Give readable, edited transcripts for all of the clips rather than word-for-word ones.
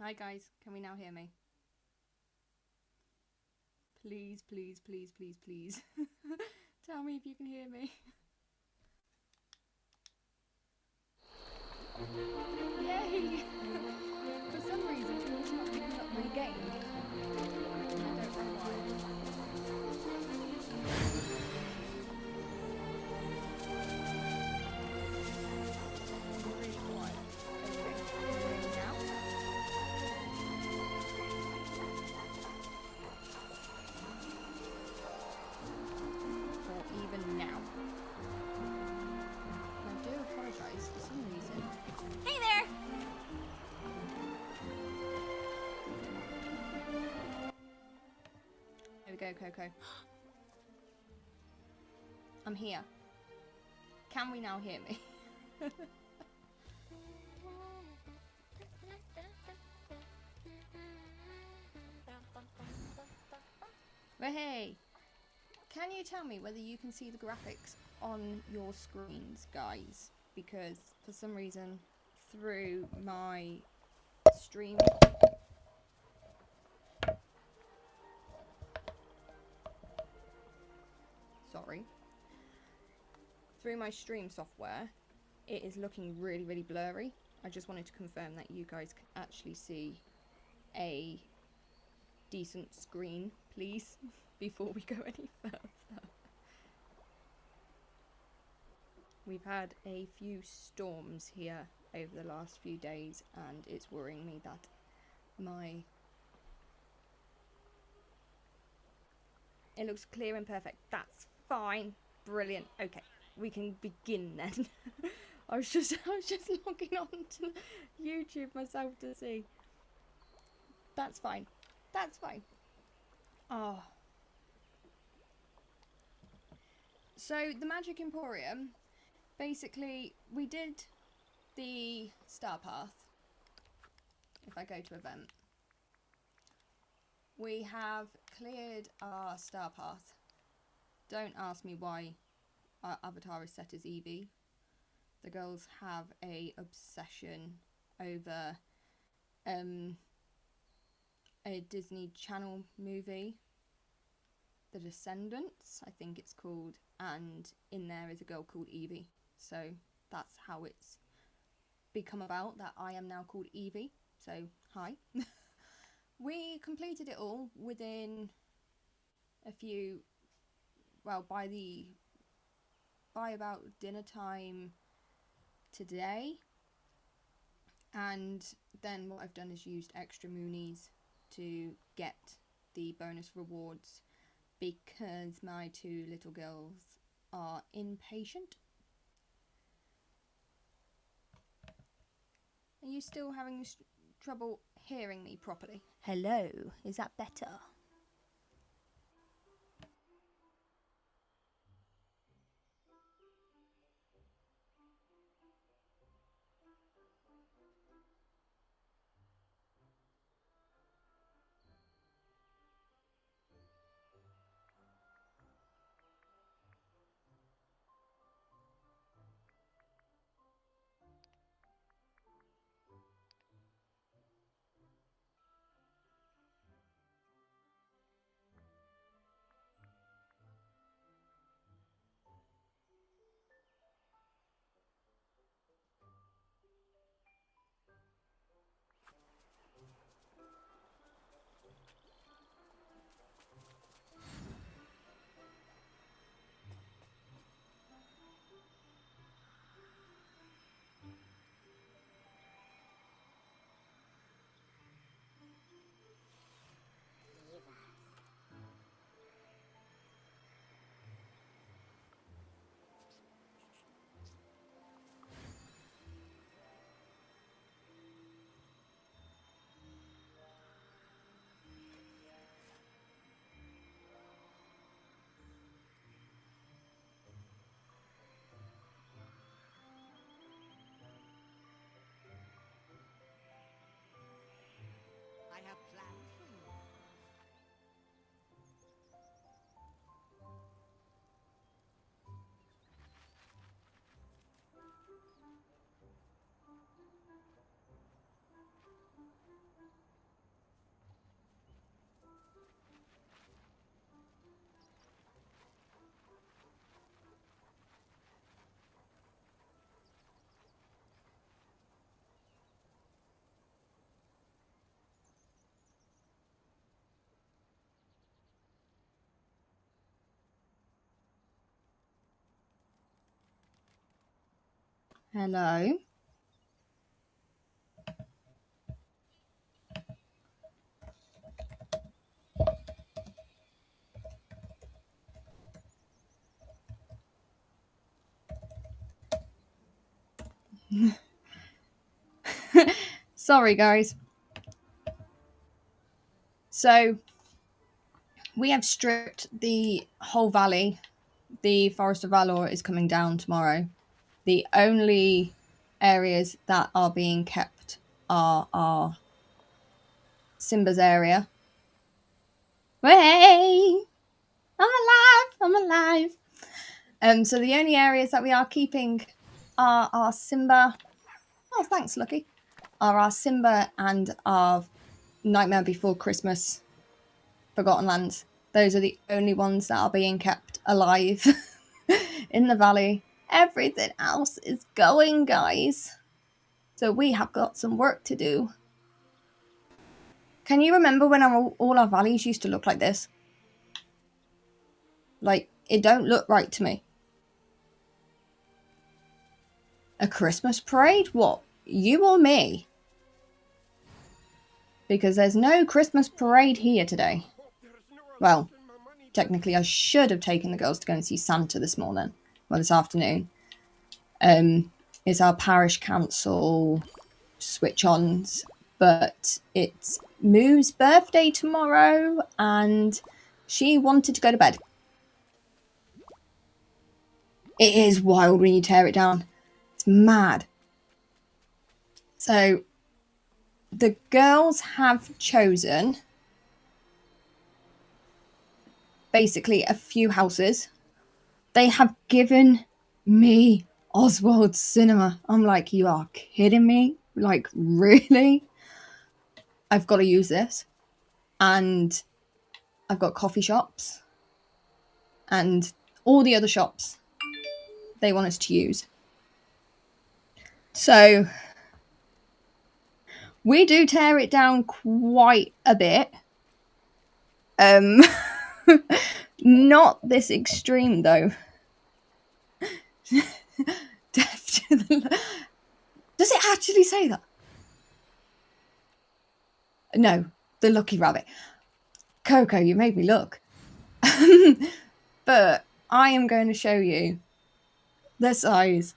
Hi guys, can we now hear me? Please, please, please, please, please. Tell me if you can hear me. Yay! For some reason, it's not picking up my game. I don't know why. Really quiet. Okay, can you hear me now? Or even now. I do apologise for some reason. Hey there! There we go, Coco. I'm here. Can we now hear me? But hey, can you tell me whether you can see the graphics on your screens, guys? Because for some reason, through my stream... Sorry. Through my stream software, it is looking really, really blurry. I just wanted to confirm that you guys can actually see a decent screen, please, before we go any further. We've had a few storms here over the last few days, and it's worrying me that my... It looks clear and perfect. That's fine. Brilliant. Okay, we can begin then. I was just logging on to YouTube myself to see. That's fine. That's fine. Oh. So the Magic Emporium, basically we did the star path. If I go to event, we have cleared our star path. Don't ask me why our avatar is set as Evie. The girls have a obsession over a Disney Channel movie, The Descendants, I think it's called, and in there is a girl called Evie. So that's how it's become about, that I am now called Evie. So hi. We completed it all within a few, well, by about dinner time today. And then what I've done is used extra moonies to get the bonus rewards because my two little girls are impatient. Are you still having trouble hearing me properly? Hello, is that better? Hello. Sorry, guys. So, we have stripped the whole valley. The Forest of Valor is coming down tomorrow. The only areas that are being kept are Simba's area. Hey! I'm alive! So the only areas that we are keeping are our Simba. Oh, thanks, Lucky. Are our Simba and our Nightmare Before Christmas Forgotten Lands. Those are the only ones that are being kept alive in the valley. Everything else is going, guys. So we have got some work to do. Can you remember when all our valleys used to look like this? Like, it don't look right to me. A Christmas parade? What? You or me? Because there's no Christmas parade here today. Well, technically I should have taken the girls to go and see Santa this morning. Well, this afternoon. It's our parish council switch-ons. But it's Moo's birthday tomorrow and she wanted to go to bed. It is wild when you tear it down. It's mad. So the girls have chosen basically a few houses. They have given me Oswald's Cinema. I'm like, you are kidding me? Like, really? I've got to use this. And I've got coffee shops and all the other shops they want us to use. So we do tear it down quite a bit. Not this extreme though. Death to the... Does it actually say that? No, the lucky rabbit. Coco, you made me look. But I am going to show you the size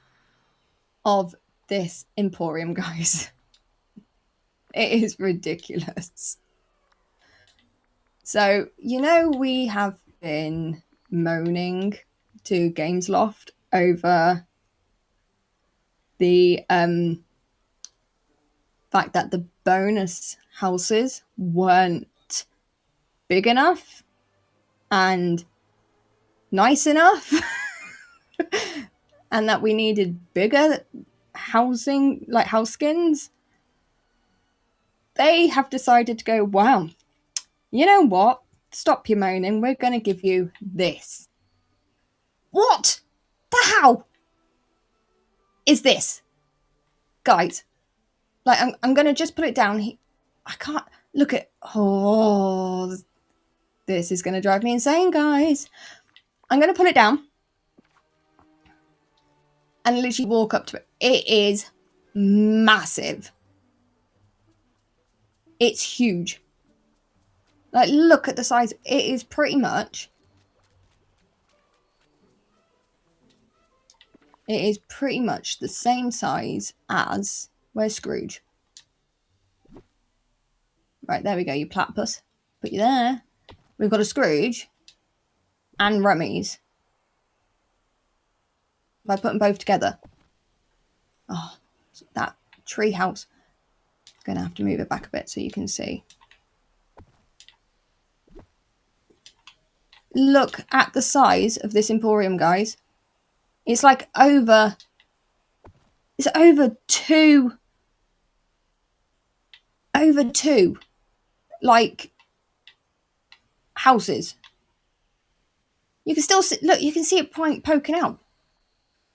of this emporium, guys. It is ridiculous. So, you know, we have been moaning to Games Loft over the fact that the bonus houses weren't big enough and nice enough and that we needed bigger housing, like house skins. They have decided to go, wow, you know what? Stop your moaning. We're going to give you this. What the hell is this? Guys, like, I'm going to just put it down. I can't look at... Oh, this is going to drive me insane, guys. I'm going to put it down and literally walk up to it. It is massive. It's huge. Like, look at the size. It is pretty much... It is pretty much the same size as... Where's Scrooge? Right, there we go, you platypus. Put you there. We've got a Scrooge and Rummy's. If I put them both together. Oh, that tree house. I'm going to have to move it back a bit so you can see. Look at the size of this emporium, guys. It's like over... It's over two... Over two, like, houses. You can still see, look, you can see it poking out.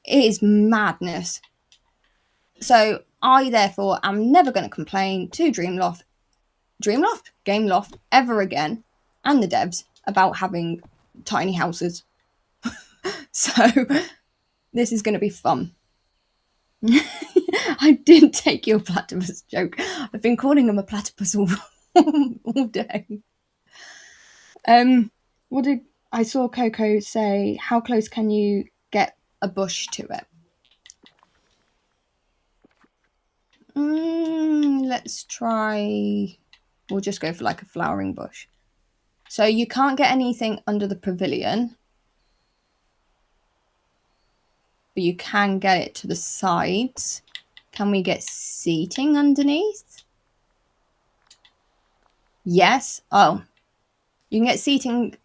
It is madness. So I, therefore, am never going to complain to Dreamloft, Game Loft, ever again, and the devs about having tiny houses. So this is going to be fun. I did take your platypus joke. I've been calling him a platypus all day. What did I saw Coco say? How close can you get a bush to it? Let's try. We'll just go for like a flowering bush. So you can't get anything under the pavilion, but you can get it to the sides. Can we get seating underneath? Yes. Oh, you can get seating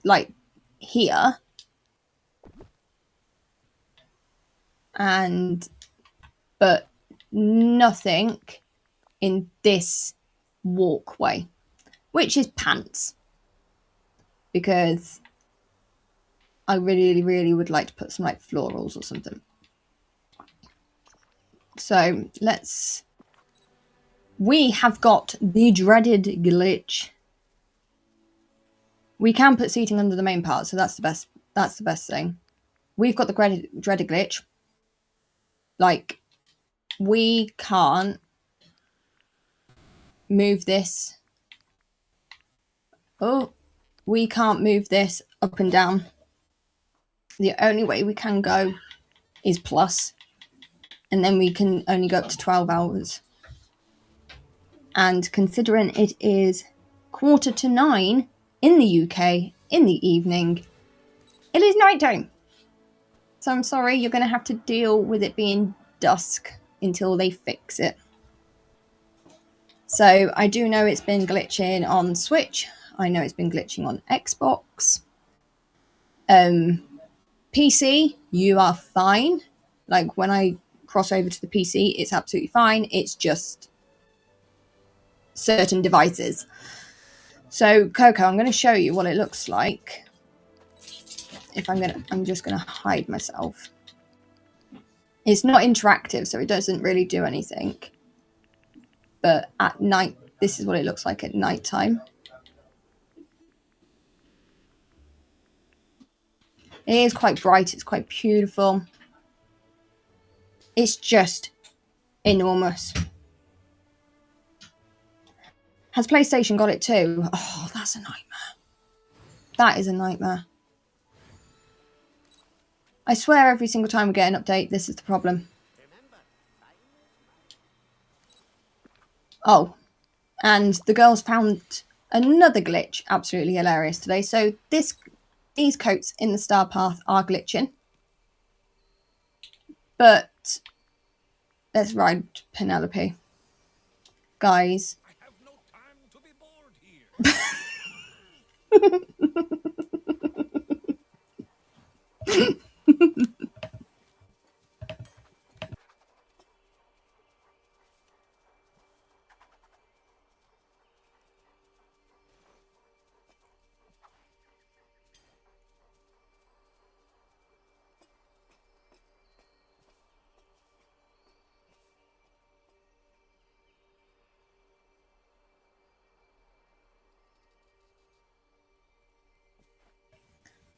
like here. But nothing in this walkway, which is pants, because I really, really would like to put some like florals or something. So we have got the dreaded glitch. We can put seating under the main part, so that's the best thing. We've got the dreaded glitch. Like, we can't move this. Oh, we can't move this up and down. The only way we can go is plus, and then we can only go up to 12 hours. And considering it is 9:15 in the UK in the evening, it is nighttime. So I'm sorry, you're going to have to deal with it being dusk until they fix it. So I do know it's been glitching on Switch. I know it's been glitching on Xbox. PC, you are fine. Like, when I cross over to the PC, it's absolutely fine. It's just certain devices. So Coco, I'm going to show you what it looks like. I'm just going to hide myself. It's not interactive, so it doesn't really do anything. But at night, this is what it looks like at night time. It is quite bright. It's quite beautiful. It's just enormous. Has PlayStation got it too? Oh, that's a nightmare. That is a nightmare. I swear every single time we get an update, this is the problem. Oh, and the girls found another glitch absolutely hilarious today. So these coats in the star path are glitching. But let's ride Penelope. Guys. I have no time to be bored here.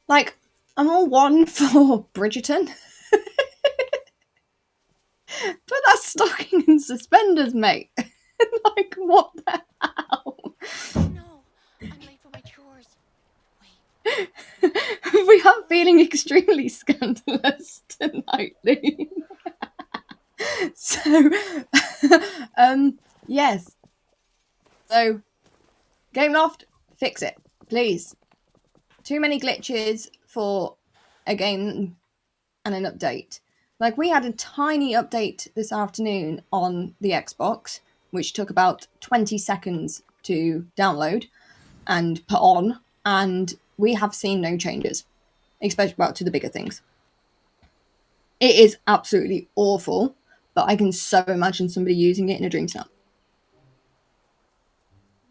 Like, I'm all one for Bridgerton. But that's stocking and suspenders, mate. Like, what the hell? Oh no, I'm late for my chores. Wait. We are feeling extremely scandalous tonight, Lee. So, yes. So, Game Loft, fix it, please. Too many glitches for a game and an update. Like, we had a tiny update this afternoon on the Xbox, which took about 20 seconds to download and put on, and we have seen no changes, especially about to the bigger things. It is absolutely awful, but I can so imagine somebody using it in a DreamSnap.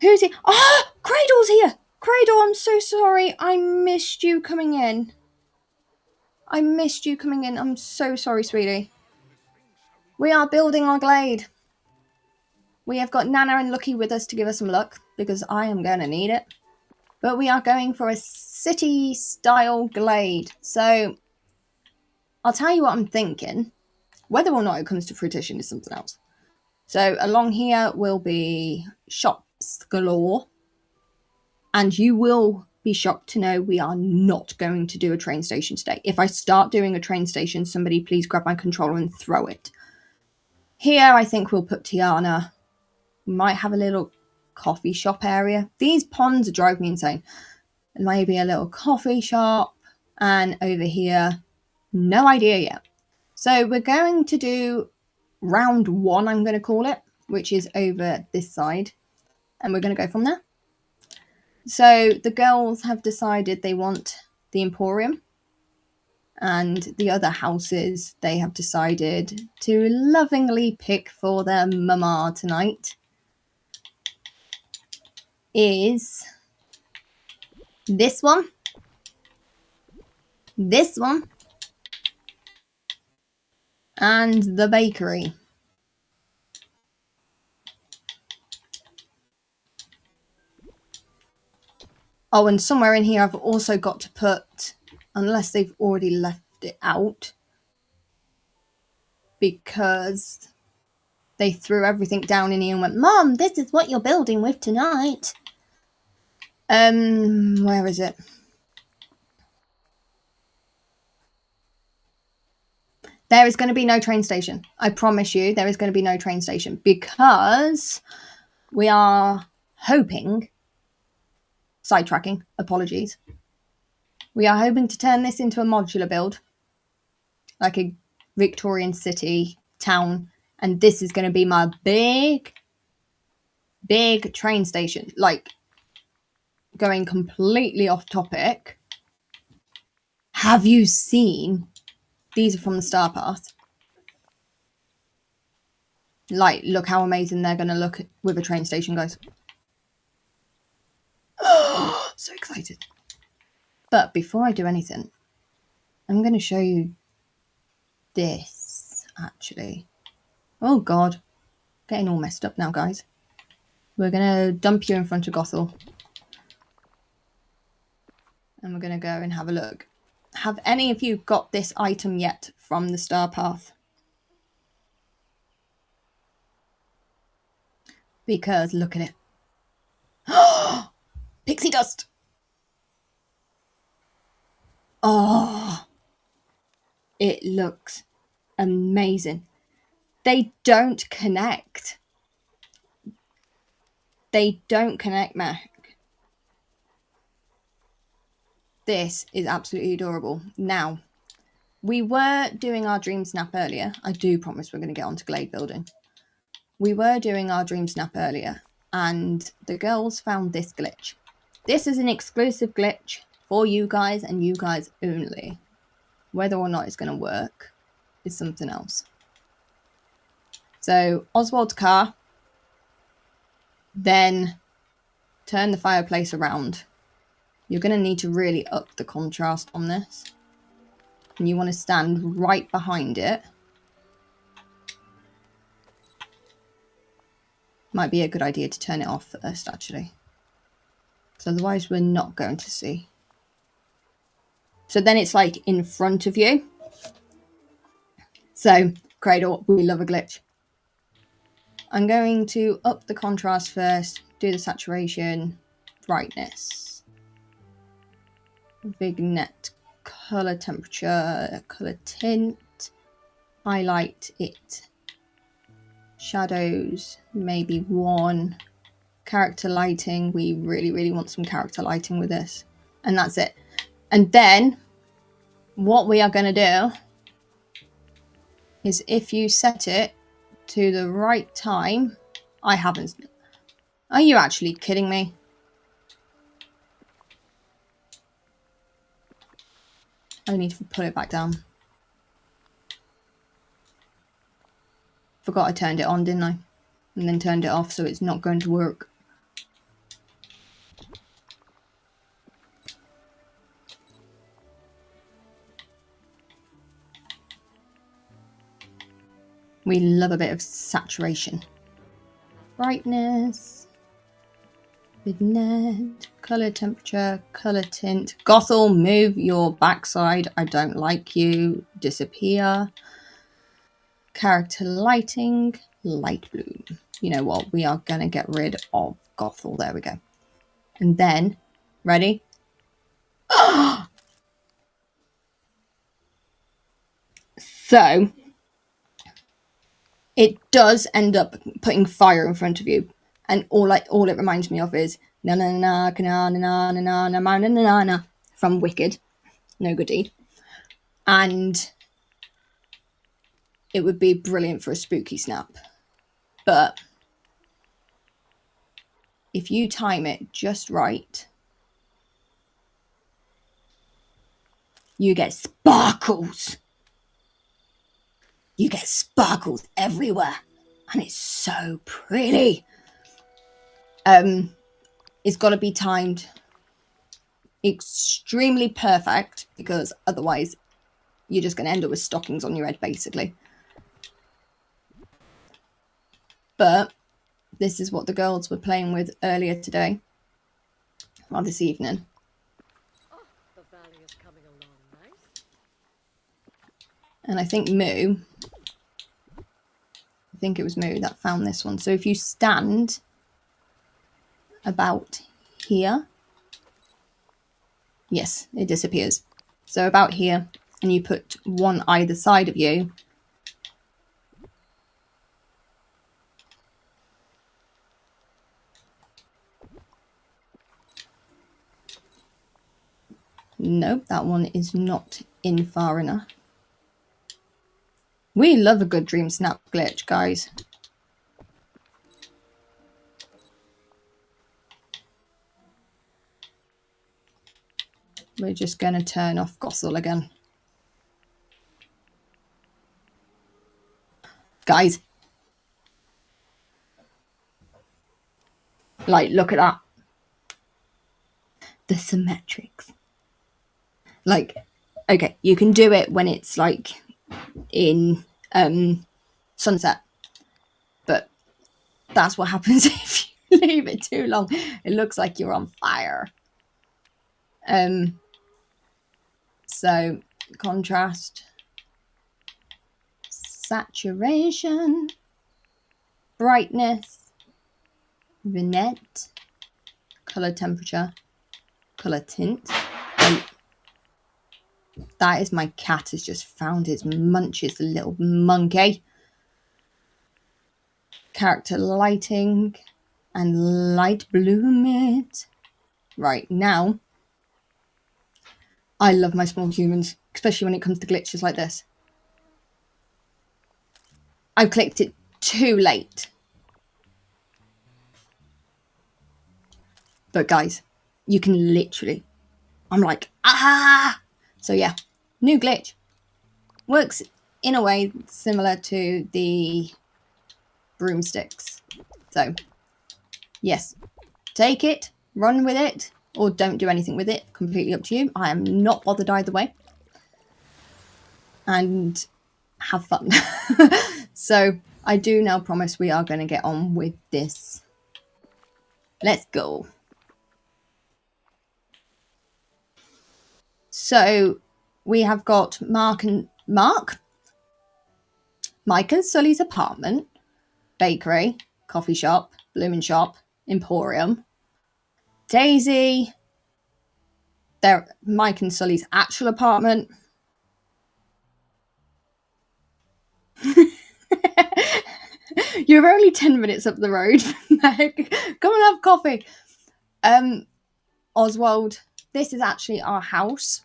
Who's here? Ah, Cradle's here! Cradle, I'm so sorry. I missed you coming in. I'm so sorry, sweetie. We are building our glade. We have got Nana and Lucky with us to give us some luck, because I am going to need it. But we are going for a city-style glade. So, I'll tell you what I'm thinking. Whether or not it comes to fruition is something else. So along here will be shops galore. And you will be shocked to know we are not going to do a train station today. If I start doing a train station, somebody please grab my controller and throw it. Here, I think we'll put Tiana. We might have a little coffee shop area. These ponds drive me insane. Maybe a little coffee shop. And over here, no idea yet. So we're going to do round 1, I'm going to call it, which is over this side. And we're going to go from there. So the girls have decided they want the Emporium, and the other houses they have decided to lovingly pick for their mama tonight is this one, and the bakery. Oh, and somewhere in here I've also got to put, unless they've already left it out, because they threw everything down in here and went, Mom, this is what you're building with tonight. Where is it? There is going to be no train station. I promise you, there is going to be no train station because we are hoping, sidetracking, apologies. We are hoping to turn this into a modular build, like a Victorian city town. And this is going to be my big train station. Like, going completely off topic. Have you seen? These are from the Star Path. Like, look how amazing they're going to look with a train station, guys. Oh, so excited. But before I do anything, I'm going to show you this, actually. Oh, God. Getting all messed up now, guys. We're going to dump you in front of Gothel. And we're going to go and have a look. Have any of you got this item yet from the Star Path? Because look at it. Pixie dust. Oh, it looks amazing. They don't connect. They don't connect, Mac. This is absolutely adorable. Now, we were doing our DreamSnap earlier. I do promise we're going to get onto Glade building. We were doing our DreamSnap earlier, and the girls found this glitch. This is an exclusive glitch for you guys and you guys only. Whether or not it's going to work is something else. So, Oswald's car. Then turn the fireplace around. You're going to need to really up the contrast on this. And you want to stand right behind it. Might be a good idea to turn it off first, actually. Because otherwise we're not going to see. So then it's like in front of you. So, Cradle, we love a glitch. I'm going to up the contrast first, do the saturation, brightness, vignette, color temperature, color tint, highlight it, shadows, maybe 1, character lighting. We really want some character lighting with this. And that's it. And then what we are going to do is if you set it to the right time. I haven't. Are you actually kidding me? I need to put it back down. Forgot I turned it on, didn't I? And then turned it off, so it's not going to work. We love a bit of saturation. Brightness. Vignette. Colour temperature. Colour tint. Gothel, move your backside. I don't like you. Disappear. Character lighting, light blue. You know what? We are going to get rid of Gothel. There we go. And then, ready? So, it does end up putting fire in front of you. And all it reminds me of is na na na na na na na na na na na from Wicked. No Good Deed. And it would be brilliant for a spooky snap. But if you time it just right, you get sparkles. You get sparkles everywhere. And it's so pretty. It's got to be timed extremely perfect, because otherwise you're just going to end up with stockings on your head, basically. But this is what the girls were playing with earlier today, or this evening. The valley is coming along nice. And I think it was Moo that found this one. So if you stand about here, yes, it disappears. So about here, and you put one either side of you. Nope, that one is not in far enough. We love a good DreamSnap glitch, guys. We're just going to turn off Gothel again. Guys. Like, look at that. The symmetrics. Like, okay, you can do it when it's like in sunset. But that's what happens if you leave it too long. It looks like you're on fire. So contrast, saturation, brightness, vignette, color temperature, color tint. And that is my cat has just found his munches, the little monkey. Character lighting and light bloom it. Right, now I love my small humans, especially when it comes to glitches like this. I've clicked it too late. But guys, you can literally, I'm like, ah! So yeah, new glitch. Works in a way similar to the broomsticks. So yes, take it, run with it, or don't do anything with it. Completely up to you. I am not bothered either way. And have fun. So I do now promise we are going to get on with this. Let's go. So we have got Mike and Sully's apartment, bakery, coffee shop, blooming shop, emporium. Daisy, Mike and Sully's actual apartment. You're only 10 minutes up the road, Meg. Come and have coffee. Oswald, this is actually our house.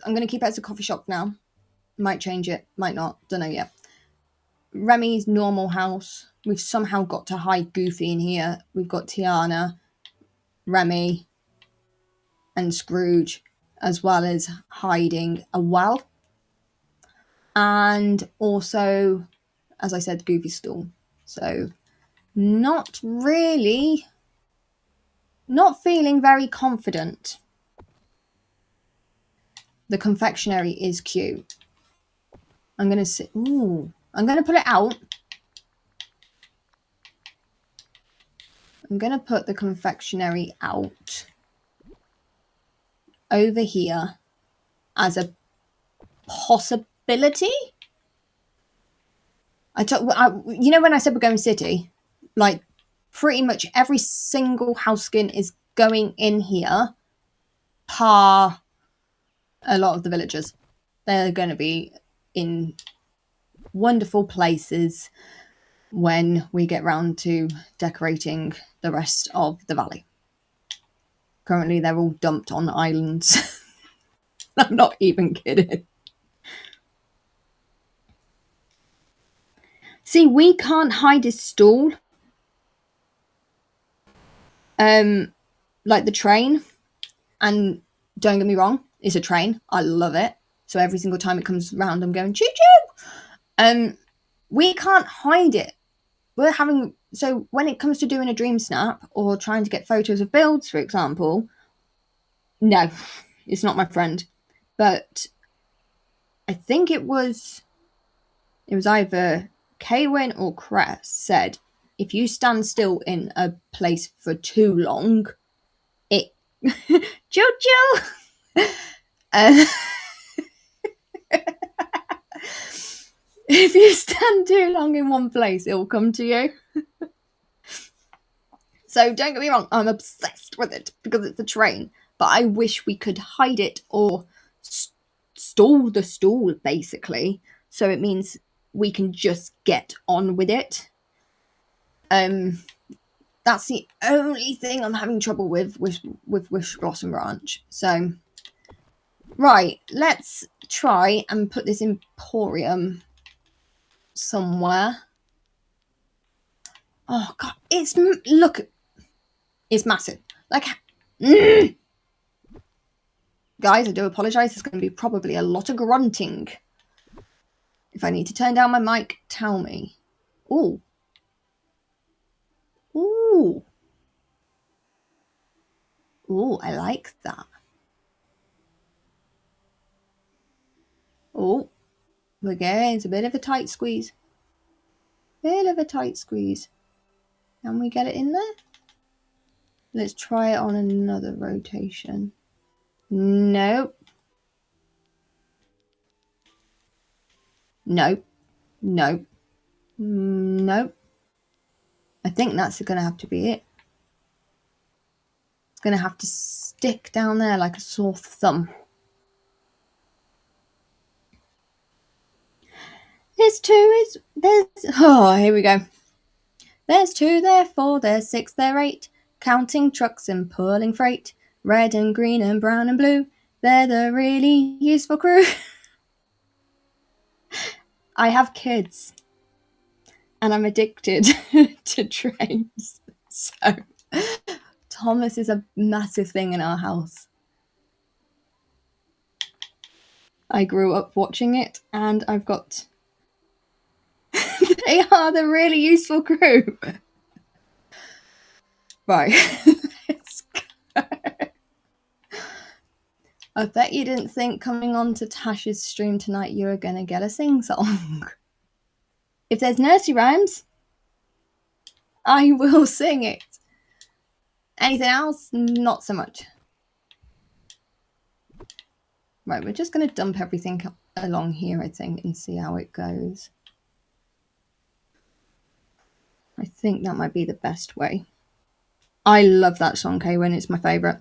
I'm going to keep it as a coffee shop now. Might change it, might not, don't know yet. Remy's normal house. We've somehow got to hide Goofy in here. We've got Tiana, Remy, and Scrooge, as well as hiding a well. And also, as I said, Goofy's stall. So, not feeling very confident. The confectionery is cute. I'm going to sit. Ooh. I'm going to put it out. I'm going to put the confectionery out over here as a possibility. You know when I said we're going city, like pretty much every single house skin is going in here, par a lot of the villagers. They're going to be in wonderful places when we get round to decorating the rest of the valley. Currently, they're all dumped on islands. I'm not even kidding. See, we can't hide his stall. Like the train. And don't get me wrong, it's a train. I love it. So every single time it comes round, I'm going choo-choo. We can't hide it. So when it comes to doing a dream snap or trying to get photos of builds, for example, no, it's not my friend. But I think it was either Kaywin or Cress said, if you stand still in a place for too long, it Jojo. If you stand too long in one place, it'll come to you. So don't get me wrong, I'm obsessed with it because it's a train. But I wish we could hide it or stall the stall, basically. So it means we can just get on with it. That's the only thing I'm having trouble with Wish Blossom Ranch. So, right, let's try and put this emporium somewhere. Oh god, look, it's massive. Like, guys, I do apologise. There's going to be probably a lot of grunting. If I need to turn down my mic, tell me. Ooh. Ooh. Ooh, I like that. Oh, we're getting it's a bit of a tight squeeze. Bit of a tight squeeze. Can we get it in there? Let's try it on another rotation. Nope. Nope. Nope. Nope. I think that's going to have to be it. It's going to have to stick down there like a sore thumb. Here we go. There's 2, there's 4, there's 6, there's 8. Counting trucks and pulling freight. Red and green and brown and blue. They're the really useful crew. I have kids. And I'm addicted to trains. So Thomas is a massive thing in our house. I grew up watching it and I've got... They are the really useful crew. Right. Let's go. I bet you didn't think coming on to Tash's stream tonight you were going to get a sing-song. If there's nursery rhymes, I will sing it. Anything else? Not so much. Right, we're just going to dump everything along here, I think, and see how it goes. I think that might be the best way. I love that song, Kaywin. It's my favourite.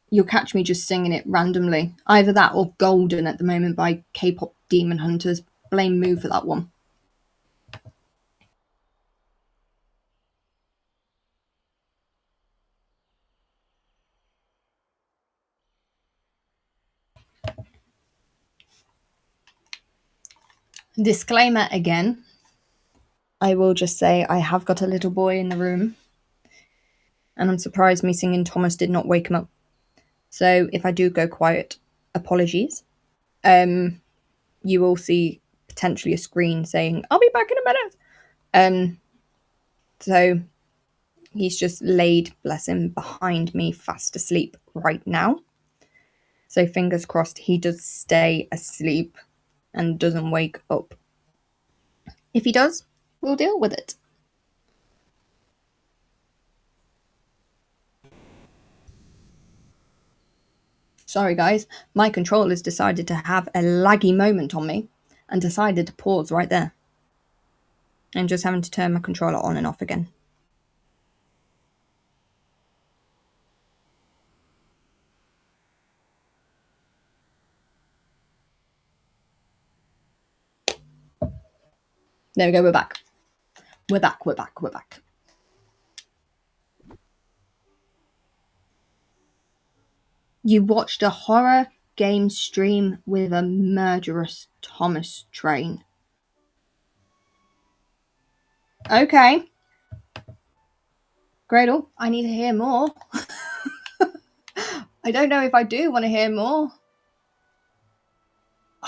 You'll catch me just singing it randomly. Either that or Golden at the moment by K-pop Demon Hunters. Blame Moo for that one. Disclaimer again. I will just say I have got a little boy in the room. And I'm surprised me singing Thomas did not wake him up. So if I do go quiet, apologies. You will see potentially a screen saying, I'll be back in a minute. So he's just laid, bless him, behind me fast asleep right now. So fingers crossed he does stay asleep and doesn't wake up. If he does, we'll deal with it. Sorry guys, my controller's decided to have a laggy moment on me and decided to pause right there. and just having to turn my controller on and off again. There we go, we're back. We're back, we're back, we're back. You watched a horror game stream with a murderous Thomas train. Okay. Gradle, I need to hear more. I don't know if I do want to hear more.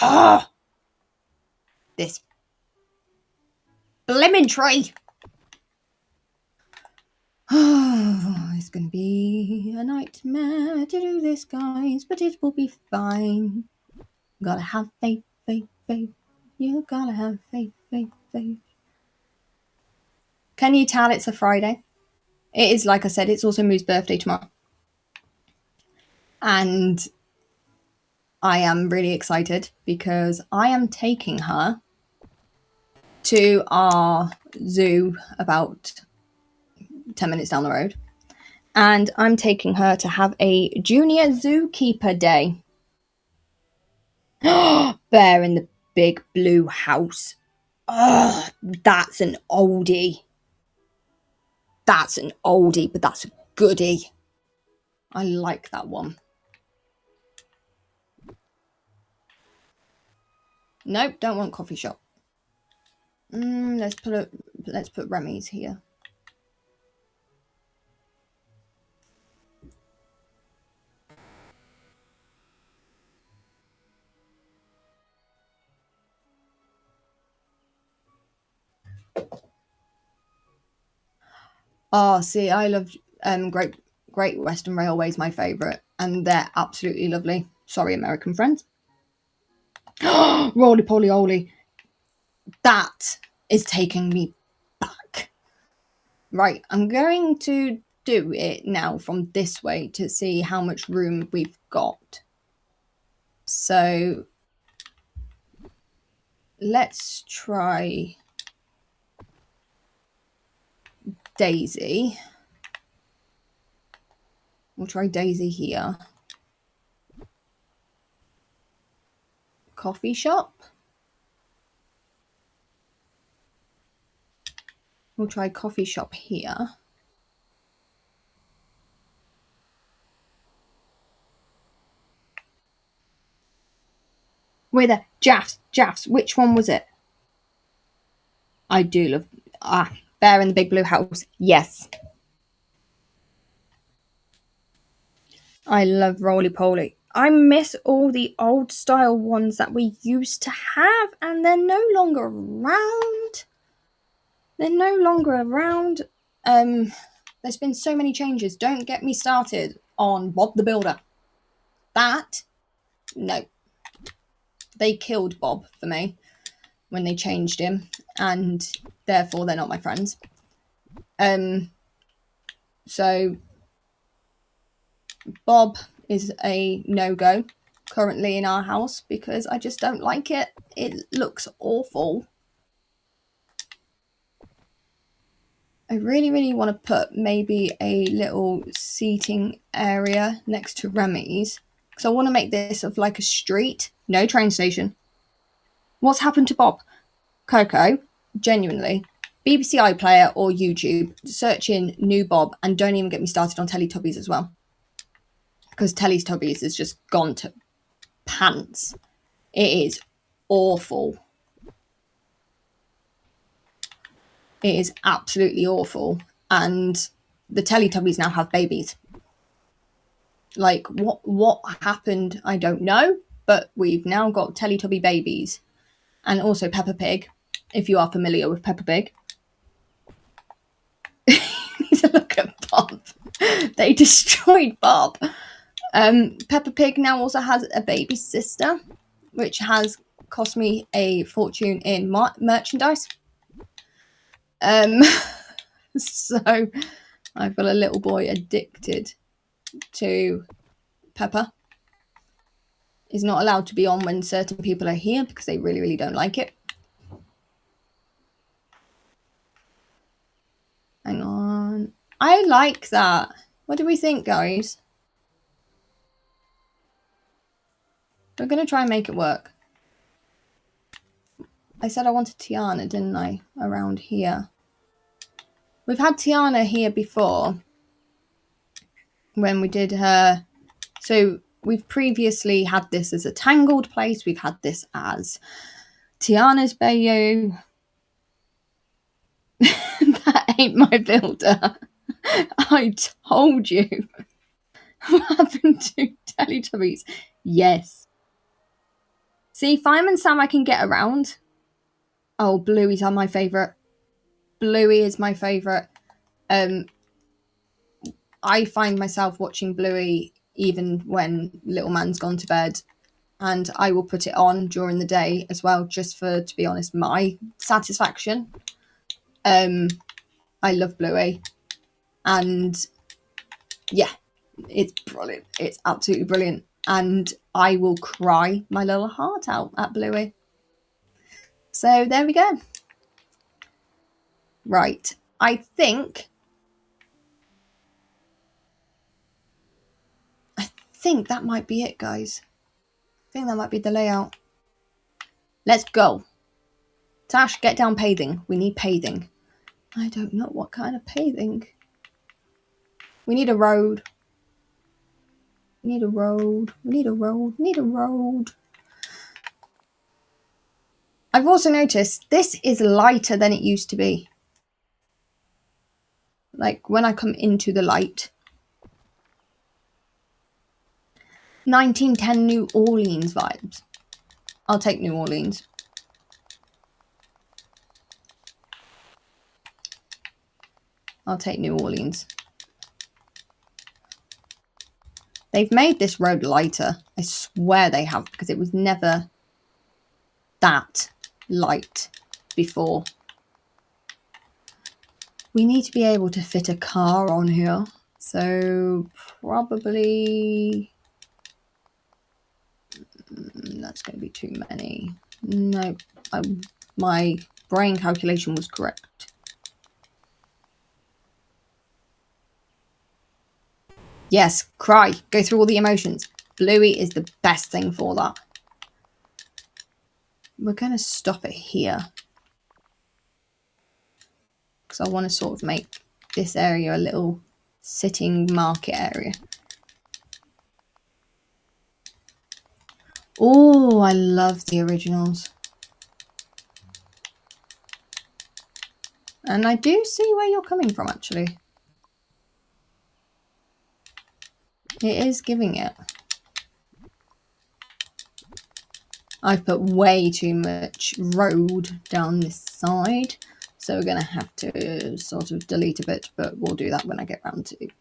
Ah! This blimmin' tree! It's gonna be a nightmare to do this, guys, but it will be fine. Gotta have faith, faith, faith. You gotta have faith, faith, faith. Can you tell it's a Friday? It is, like I said, it's also Moo's birthday tomorrow. And I am really excited because I am taking her to our zoo about 10 minutes down the road. And I'm taking her to have a junior zookeeper day. Bear in the big blue house. Oh, that's an oldie. That's an oldie, but that's a goodie. I like that one. Nope, don't want coffee shop. Let's put Remy's here. Oh, see, I love Great Western Railway is my favourite, and they're absolutely lovely. Sorry, American friends. Roly poly oly. That is taking me back. Right, I'm going to do it now from this way to see how much room we've got. So let's try Daisy. We'll try Daisy here. Coffee shop. We'll try coffee shop here. Wait there. Jaffs. Which one was it? I do love... Bear in the Big Blue House. Yes. I love Roly Poly. I miss all the old style ones that we used to have, and they're no longer around. There's been so many changes. Don't get me started on Bob the Builder. No. They killed Bob for me when they changed him, and therefore they're not my friends. So Bob is a no-go currently in our house because I just don't like it. It looks awful. I really, really want to put maybe a little seating area next to Remy's because I want to make this of like a street, no train station. What's happened to Bob? Coco, genuinely, BBC iPlayer or YouTube, search in new Bob, and don't even get me started on Teletubbies as well. Because Teletubbies has just gone to pants. It is awful. It is absolutely awful. And the Teletubbies now have babies. Like, what happened? I don't know. But we've now got Teletubby babies. And also Peppa Pig, if you are familiar with Peppa Pig. You need to look at Bob. They destroyed Bob. Peppa Pig now also has a baby sister, which has cost me a fortune in merchandise. So I've got a little boy addicted to Peppa. He's not allowed to be on when certain people are here because they really, really don't like it. I like that. What do we think, guys? We're going to try and make it work. I said I wanted Tiana, didn't I? Around here. We've had Tiana here before. When we did her... So we've previously had this as a tangled place. We've had this as Tiana's bayou. That ain't my builder. I told you. What happened to Teletubbies? Yes. See, Fireman Sam I can get around. Oh, Bluey's are my favourite. Bluey is my favourite. I find myself watching Bluey even when little man's gone to bed, and I will put it on during the day as well, just for, to be honest, my satisfaction. I love Bluey, and yeah, it's brilliant. It's absolutely brilliant, and I will cry my little heart out at Bluey. So there we go. Right, I think that might be it, guys. I think that might be the layout. Let's go. Tash, get down paving. We need paving. I don't know what kind of paving. We need a road. We need a road. We need a road. We need a road. I've also noticed this is lighter than it used to be. Like when I come into the light. 1910 New Orleans vibes. I'll take New Orleans. I'll take New Orleans. They've made this road lighter. I swear they have, because it was never that light before. We need to be able to fit a car on here. So probably... that's going to be too many. No, my brain calculation was correct. Yes, cry. Go through all the emotions. Bluey is the best thing for that. We're going to stop it here. Because I want to sort of make this area a little sitting market area. Oh, I love the originals. And I do see where you're coming from, actually. It is giving it. I've put way too much road down this side. So we're going to have to sort of delete a bit, but we'll do that when I get around to it,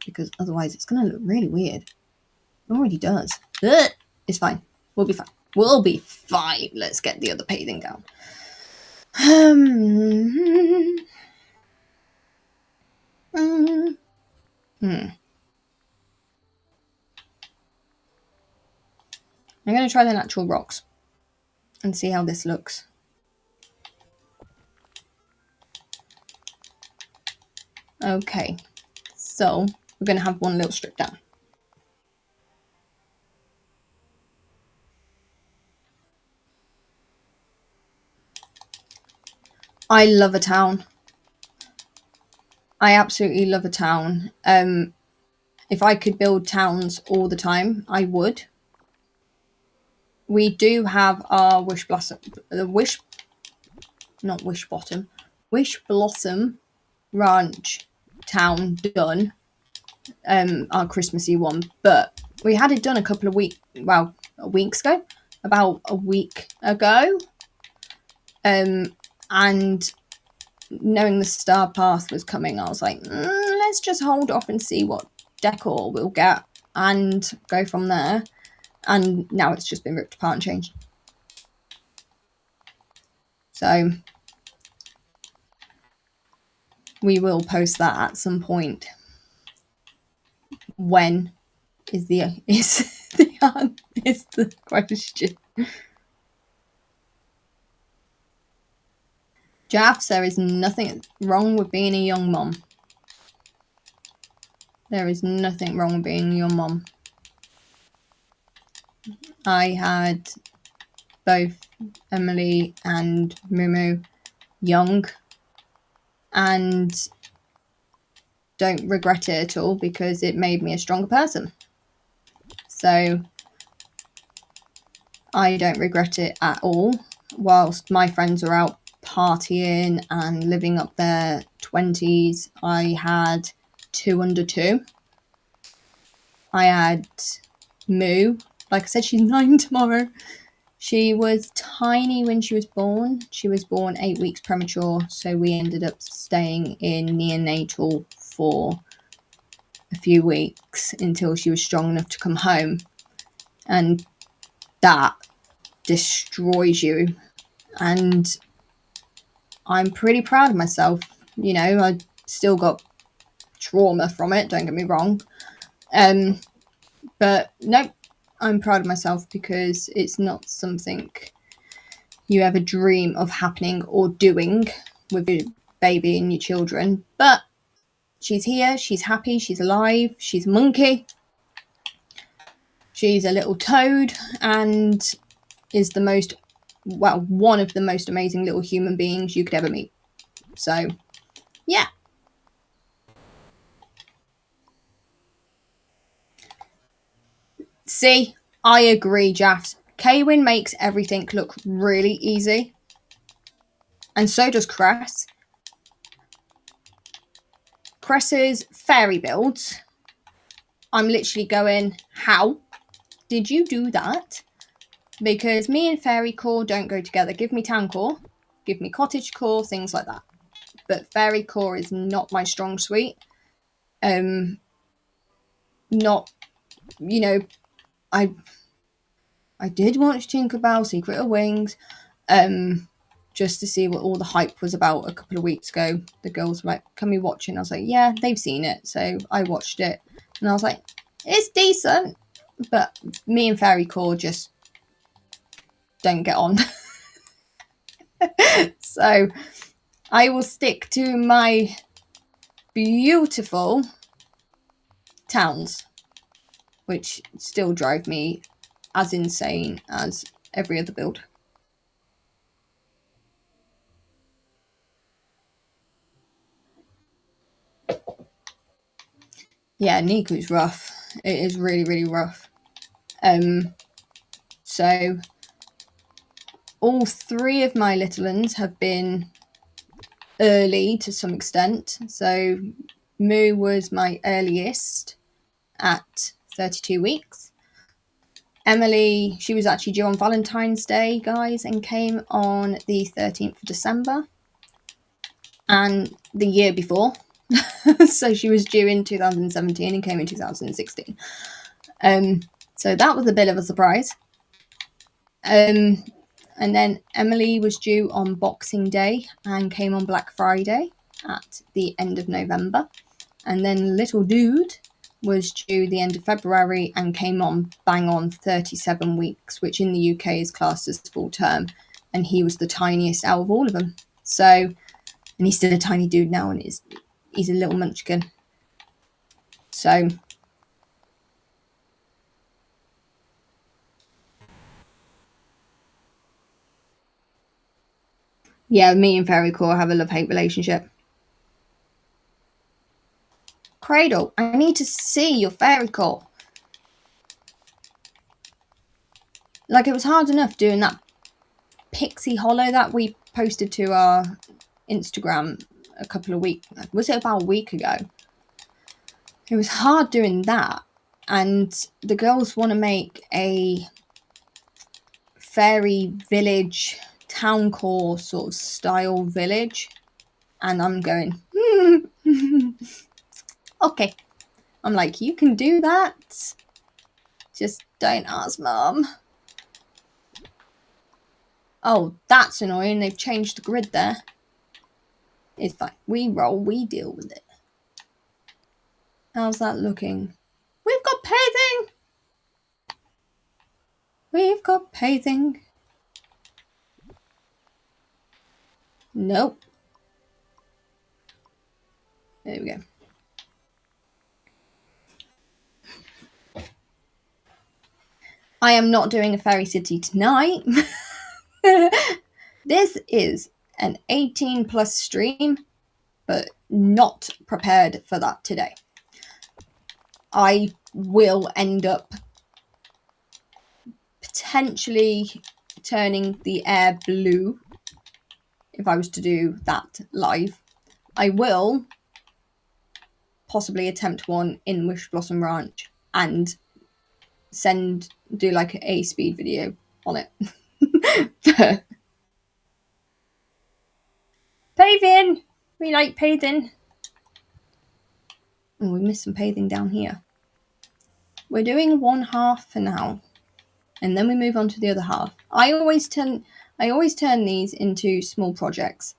because otherwise it's going to look really weird. It already does. Ugh! It's fine. We'll be fine. We'll be fine. Let's get the other paving down. I'm going to try the natural rocks and see how this looks. Okay, so we're going to have one little strip down. I love a town. I absolutely love a town. If I could build towns all the time, I would. We do have our Wish Blossom Ranch town done. Our Christmassy one, but we had it done a couple of weeks ago, about a week ago. And knowing the Star Path was coming, I was like, let's just hold off and see what decor we'll get and go from there. And now it's just been ripped apart and changed. So we will post that at some point. When is the question. Jaffs, there is nothing wrong with being a young mom. There is nothing wrong with being your mom. I had both Emily and Mumu young and don't regret it at all because it made me a stronger person. So I don't regret it at all. Whilst my friends were out partying and living up their 20s, I had 2 under 2. I had Moo. Like I said, she's 9 tomorrow. She was tiny when she was born. She was born 8 weeks premature, so we ended up staying in neonatal for a few weeks until she was strong enough to come home. And that destroys you. And I'm pretty proud of myself. You know, I still got trauma from it, don't get me wrong. But no, I'm proud of myself because it's not something you ever dream of happening or doing with your baby and your children. But she's here, she's happy, she's alive, she's a monkey, she's a little toad, and is the most, well, one of the most amazing little human beings you could ever meet. So, yeah. See, I agree, Jaffs. Kaywin makes everything look really easy. And so does Cress. Cress's fairy builds, I'm literally going, how did you do that? Because me and fairy core don't go together. Give me town core, give me cottage core, things like that. But fairy core is not my strong suite. Not, you know, I did watch Tinkerbell Secret of Wings, just to see what all the hype was about a couple of weeks ago. The girls were like, can we watch it? And I was like, yeah, they've seen it. So I watched it and I was like, it's decent. But me and Fairy Core just don't get on. So I will stick to my beautiful towns, which still drive me as insane as every other build. Yeah, Niku's rough. It is really, really rough. So all 3 of my little ones have been early to some extent. So Moo was my earliest at 32 weeks. Emily, she was actually due on Valentine's Day, guys, and came on the 13th of December. And the year before. So she was due in 2017 and came in 2016. So that was a bit of a surprise. And then Emily was due on Boxing Day and came on Black Friday at the end of November. And then little dude was due the end of February and came on bang on 37 weeks, which in the UK is classed as full term. And he was the tiniest out of all of them. So, and he's still a tiny dude now, and he's a little munchkin. So yeah, me and Fairy Core have a love-hate relationship. Cradle, I need to see your Fairy Core. Like, it was hard enough doing that pixie hollow that we posted to our Instagram a couple of weeks, was it about a week ago? It was hard doing that, and the girls want to make a fairy village, town core sort of style village, and I'm going, okay. I'm like, you can do that, just don't ask Mum. Oh, that's annoying. They've changed the grid there. It's fine. We roll, we deal with it. How's that looking? We've got paving! We've got paving. Nope. There we go. I am not doing a fairy city tonight. This is an 18 plus stream, but not prepared for that today. I will end up potentially turning the air blue if I was to do that live. I will possibly attempt one in Wish Blossom Ranch and do like a speed video on it. Paving! We like paving. Oh, we missed some paving down here. We're doing one half for now, and then we move on to the other half. I always turn these into small projects.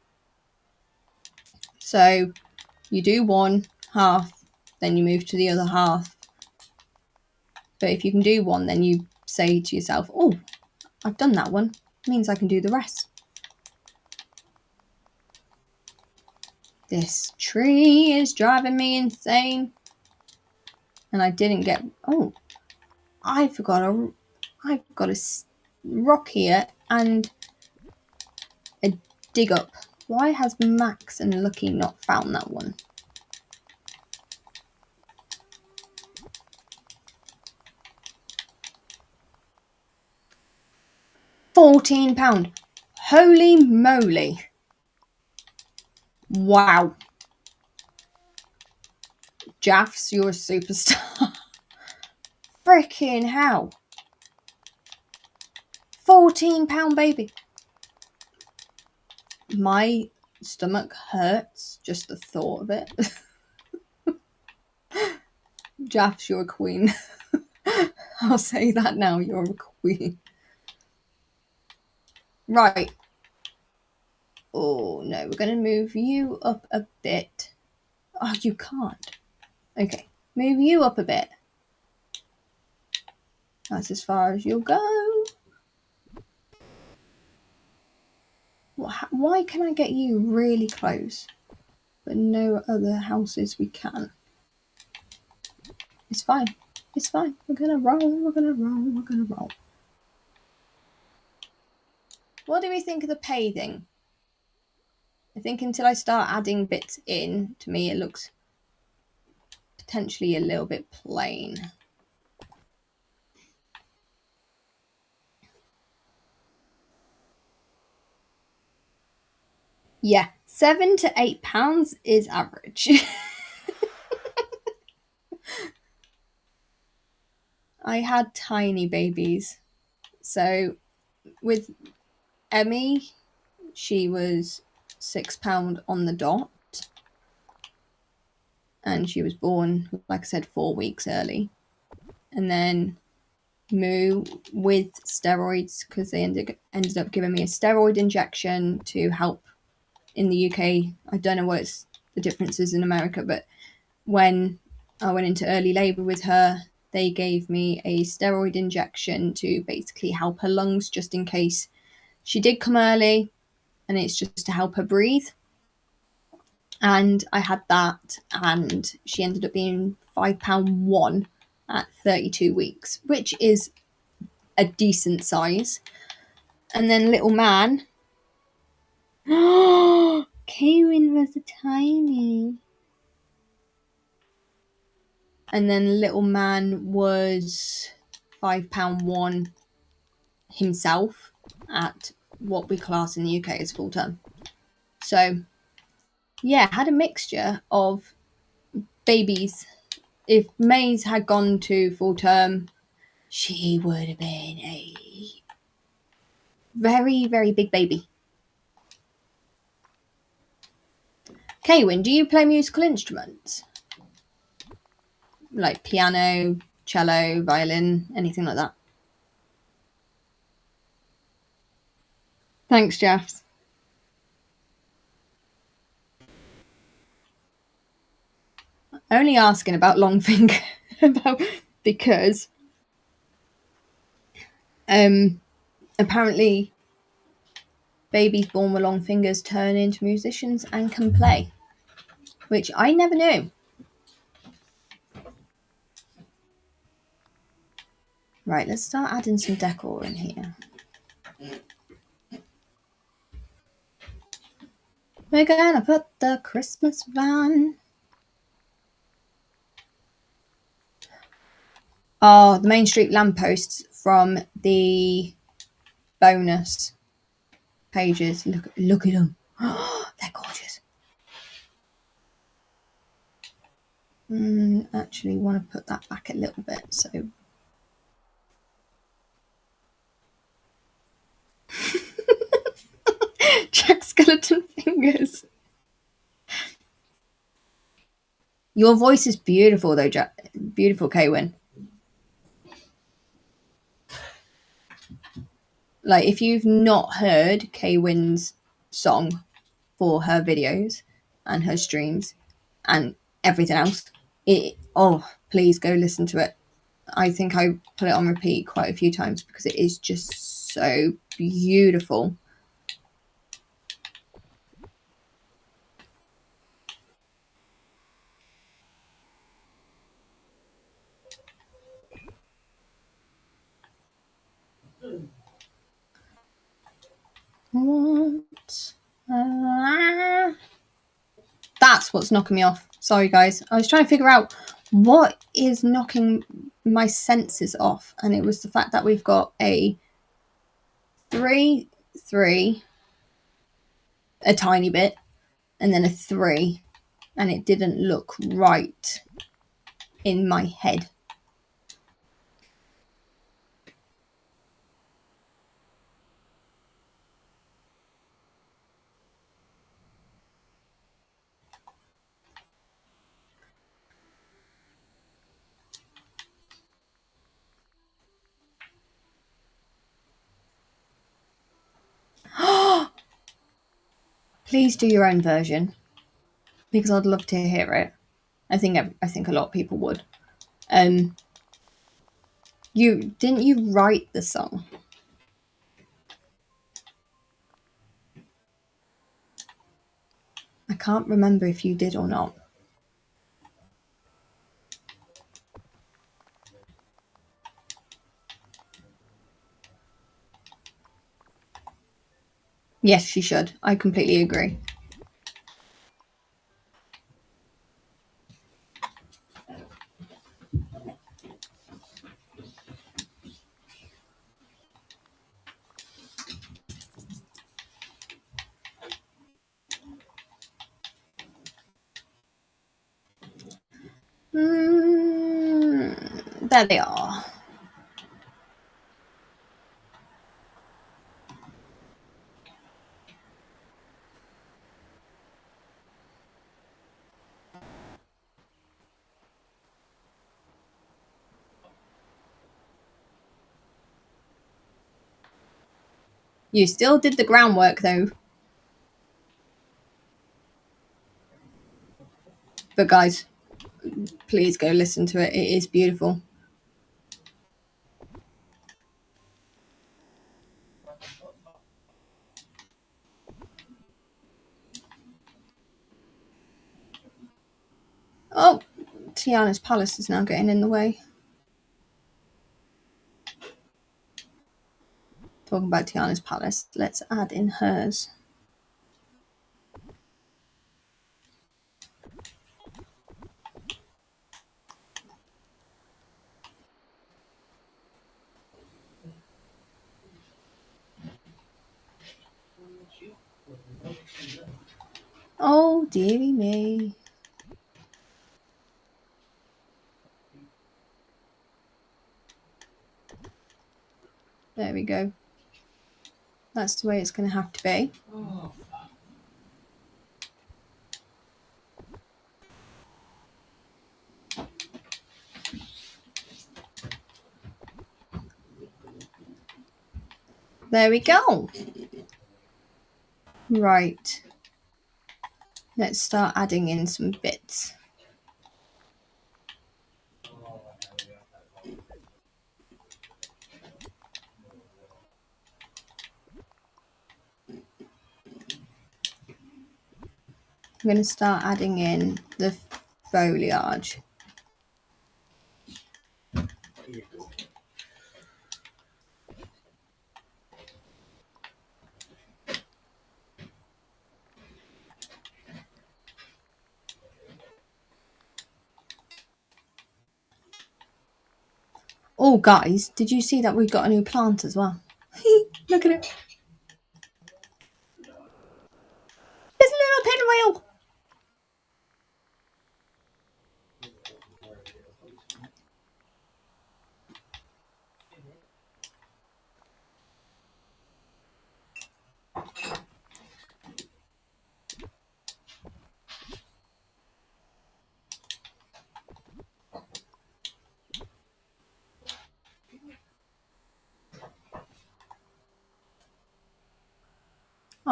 So you do one half, then you move to the other half. But if you can do one, then you say to yourself, oh, I've done that one. It means I can do the rest. This tree is driving me insane. And I didn't get... Oh, I've got a rock here and a dig up. Why has Max and Lucky not found that one? £14. Holy moly. Wow. Jaffs, you're a superstar. Freaking hell. £14 baby. My stomach hurts just the thought of it. Jaffs, you're a queen. I'll say that now, you're a queen. Right. Oh no, we're going to move you up a bit. Oh, you can't. Okay, move you up a bit. That's as far as you'll go. Why can I get you really close, but no other houses we can? It's fine. It's fine. We're gonna roll. We're gonna roll. We're gonna roll. What do we think of the paving? I think until I start adding bits in, to me it looks potentially a little bit plain. Yeah, £7 to £8 is average. I had tiny babies. So with Emmy, she was £6 on the dot. And she was born, like I said, 4 weeks early. And then Moo with steroids, because they ended up giving me a steroid injection to help in the UK. I don't know what the difference is in America, but when I went into early labour with her, they gave me a steroid injection to basically help her lungs, just in case she did come early, and it's just to help her breathe. And I had that, and she ended up being £5.1 at 32 weeks, which is a decent size. And then little man, Kaywin was a tiny. And then little man was £5.1 himself at what we class in the UK as full term. So yeah, had a mixture of babies. If Maze had gone to full term, she would have been a very, very big baby. Kaywin, do you play musical instruments? Like piano, cello, violin, anything like that? Thanks, Jaffs. Only asking about Longfinger because apparently babies born with long fingers turn into musicians and can play, which I never knew. Right, let's start adding some decor in here. We're gonna put the Christmas van. Oh, the Main Street lampposts from the bonus pages. Look at them. They're gorgeous. Actually, want to put that back a little bit. So, Jack Skeleton fingers. Your voice is beautiful, though, Jack. Beautiful, Kaywin. Like, if you've not heard Kaywin's song for her videos and her streams and everything else, please go listen to it. I think I put it on repeat quite a few times because it is just so beautiful. That's what's knocking me off. Sorry, guys. I was trying to figure out what is knocking my senses off, and it was the fact that we've got a 3-3, a tiny bit, and then a 3, and it didn't look right in my head. Please do your own version, because I'd love to hear it. I think a lot of people would. Didn't you write the song? I can't remember if you did or not. Yes, she should. I completely agree. There they are. You still did the groundwork, though. But guys, please go listen to it. It is beautiful. Oh, Tiana's palace is now getting in the way. Talking about Tiana's palace, let's add in hers. Oh, dearie me. There we go. That's the way it's going to have to be. There we go. Right. Let's start adding in some bits. I'm going to start adding in the foliage. Oh, guys, did you see that we've got a new plant as well? Look at it. There's a little pinwheel.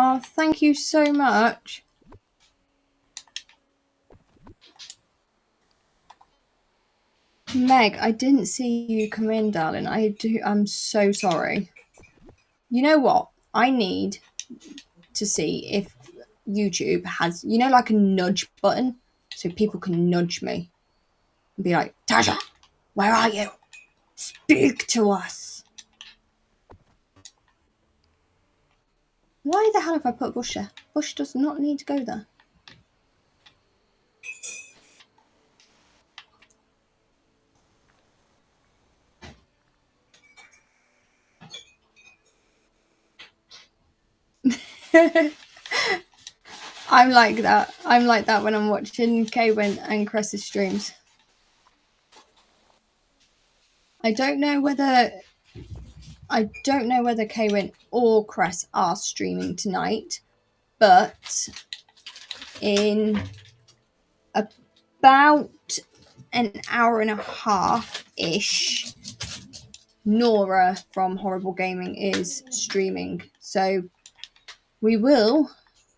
Oh, thank you so much. Meg, I didn't see you come in, darling. I'm so sorry. You know what? I need to see if YouTube has, like a nudge button so people can nudge me and be like, Tasha, where are you? Speak to us. Why the hell have I put Bush there? Bush does not need to go there. I'm like that. I'm like that when I'm watching Kwyn and Cress's streams. I don't know whether Kwyn or Cress are streaming tonight, but in about an hour and a half-ish, Nora from Horrible Gaming is streaming. So we will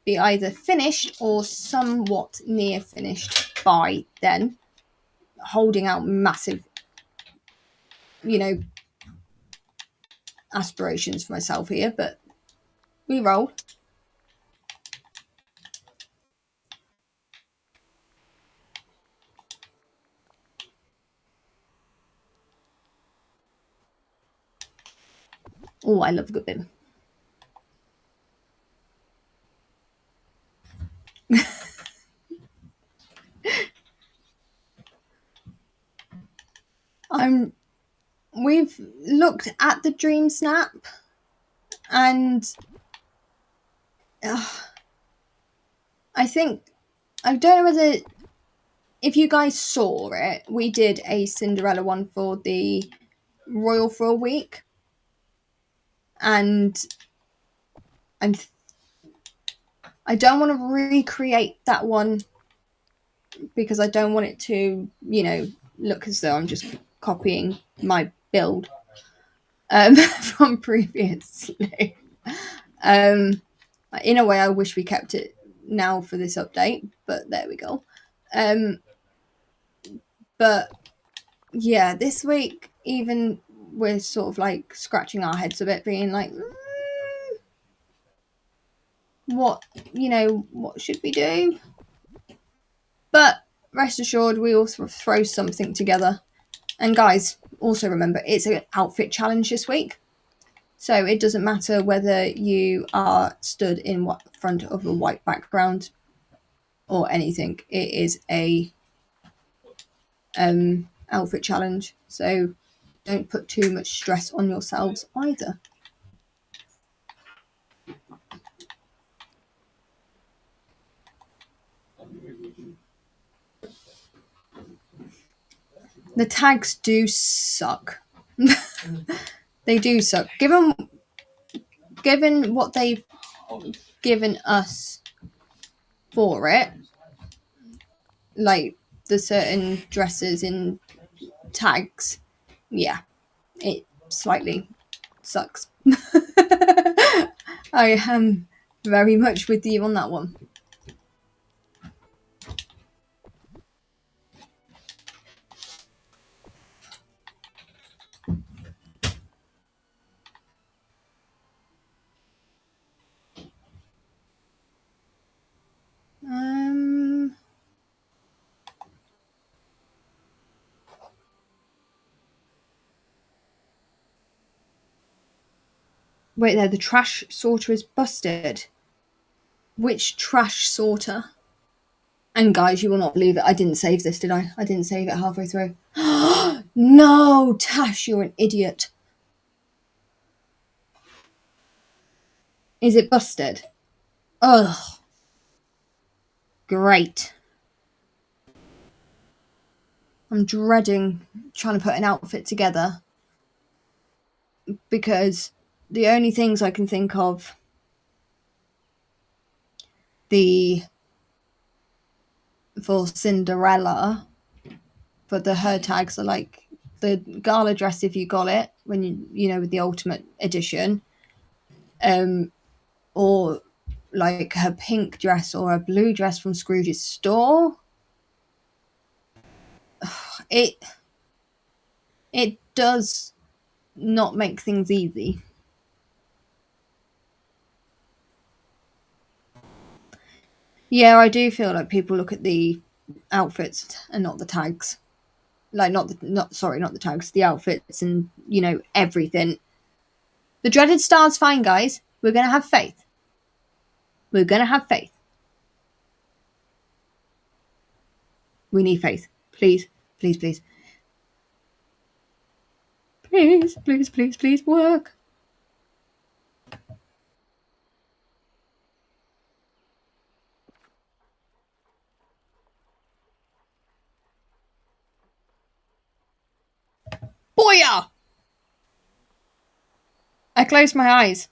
be either finished or somewhat near finished by then, holding out massive, aspirations for myself here, but we roll. Oh, I love a good bit. We've looked at the DreamSnap and I don't know whether if you guys saw it, we did a Cinderella one for the Royal Thrill Week, and I don't want to recreate that one because I don't want it to, look as though I'm just copying my build from previously. In a way, I wish we kept it now for this update, but there we go. But yeah, this week, even we're sort of like scratching our heads a bit, being like, what should we do? But rest assured, we will throw something together. And guys, also remember, it's an outfit challenge this week. So it doesn't matter whether you are stood in front of a white background or anything. It is a outfit challenge. So don't put too much stress on yourselves either. The tags do suck. They do suck. Given what they've given us for it, like the certain dresses in tags, yeah, it slightly sucks. I am very much with you on that one. Wait there, the trash sorter is busted. Which trash sorter? And guys, you will not believe it. I didn't save this, did I? I didn't save it halfway through. No, Tash, you're an idiot. Is it busted? Ugh. Great. I'm dreading trying to put an outfit together because the only things I can think of for Cinderella for her tags are like the gala dress if you got it when you know with the ultimate edition, or like her pink dress or her blue dress from Scrooge's store. It does not make things easy. Yeah, I do feel like people look at the outfits and not the tags. Like not the tags, the outfits and you know everything. The dreaded star's fine, guys. We're gonna have faith. We're gonna have faith. We need faith. Please, please, please. Please, please, please, please work. Booyah! I closed my eyes.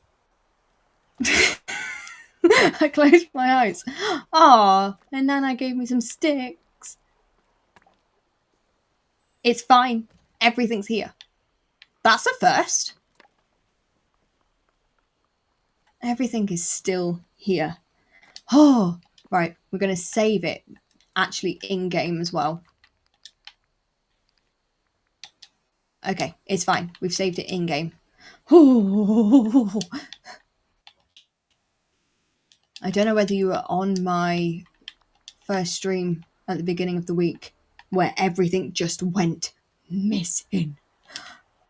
I closed my eyes. Ah, and Nana gave me some sticks. It's fine. Everything's here. That's a first. Everything is still here. Oh, right. We're going to save it actually in-game as well. Okay, it's fine. We've saved it in-game. I don't know whether you were on my first stream at the beginning of the week where everything just went missing.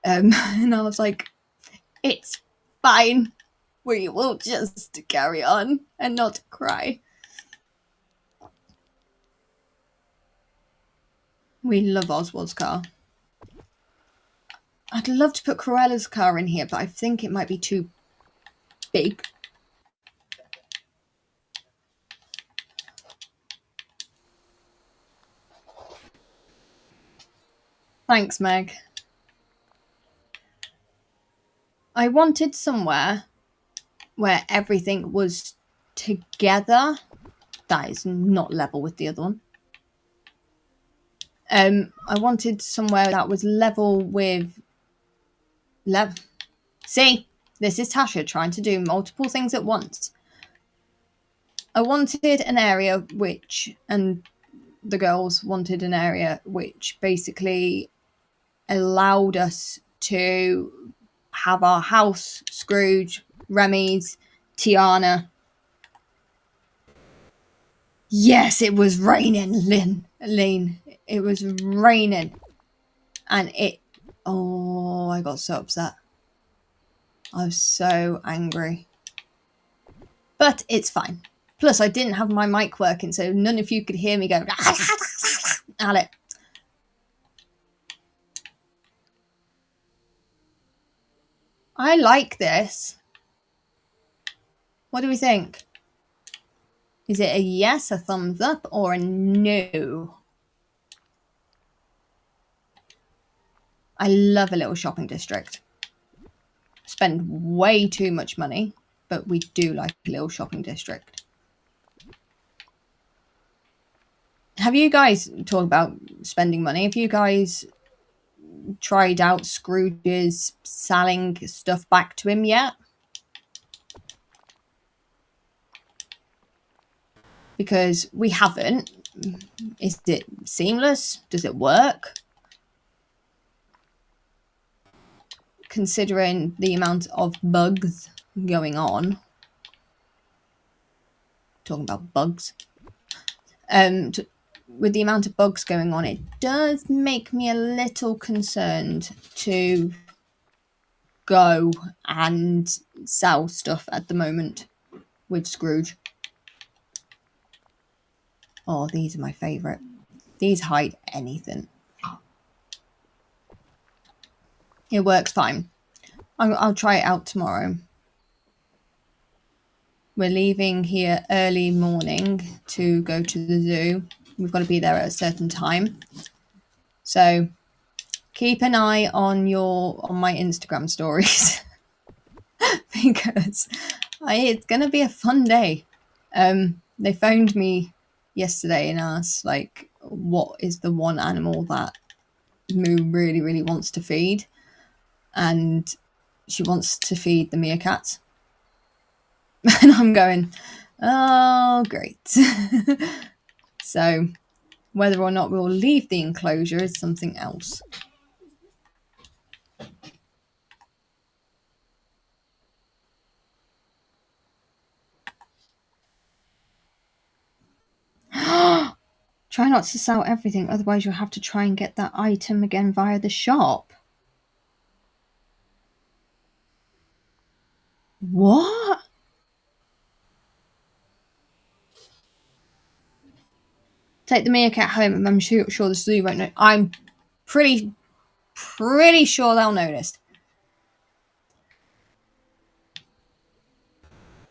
And I was like, it's fine. We will just carry on and not cry. We love Oswald's car. I'd love to put Corella's car in here, but I think it might be too big. Thanks, Meg. I wanted somewhere where everything was together. That is not level with the other one. I wanted somewhere that was level with... See? This is Tasha trying to do multiple things at once. I wanted an area which... And the girls wanted an area which basically allowed us to have our house, Scrooge, Remy's, Tiana. Yes, it was raining, Lean. It was raining. And it... Oh, I got so upset. I was so angry. But it's fine. Plus, I didn't have my mic working, so none of you could hear me go at it. I like this. What do we think? Is it a yes, a thumbs up, or a no? I love a little shopping district. Spend way too much money, but we do like a little shopping district. Have you guys talked about spending money? Have you guys tried out Scrooge's selling stuff back to him yet? Because we haven't. Is it seamless? Does it work? Considering the amount of bugs going on. Talking about bugs. With the amount of bugs going on, it does make me a little concerned to go and sell stuff at the moment with Scrooge. Oh, these are my favourite. These hide anything. It works fine. I'll try it out tomorrow. We're leaving here early morning to go to the zoo. We've got to be there at a certain time. So keep an eye on my Instagram stories because it's going to be a fun day. They phoned me yesterday and asked, like, what is the one animal that Moo really, really wants to feed? And she wants to feed the meerkats. And I'm going, oh, great. So whether or not we'll leave the enclosure is something else. Try not to sell everything, otherwise you'll have to try and get that item again via the shop. What? Take the meerkat home and I'm sure the zoo won't know. I'm pretty sure they'll notice.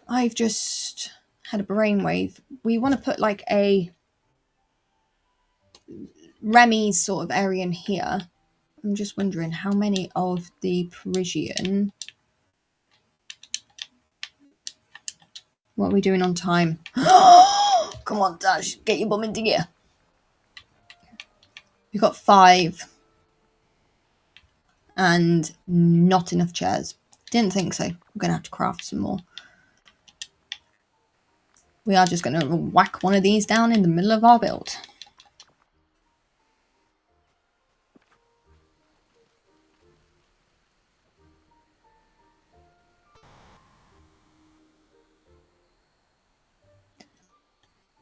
I've just had a brainwave. We want to put like a Remy's sort of area in here. I'm just wondering how many of the Parisian. What are we doing on time? Come on, Dash, get your bum into gear. We've got 5. And not enough chairs. Didn't think so. We're going to have to craft some more. We are just going to whack one of these down in the middle of our build.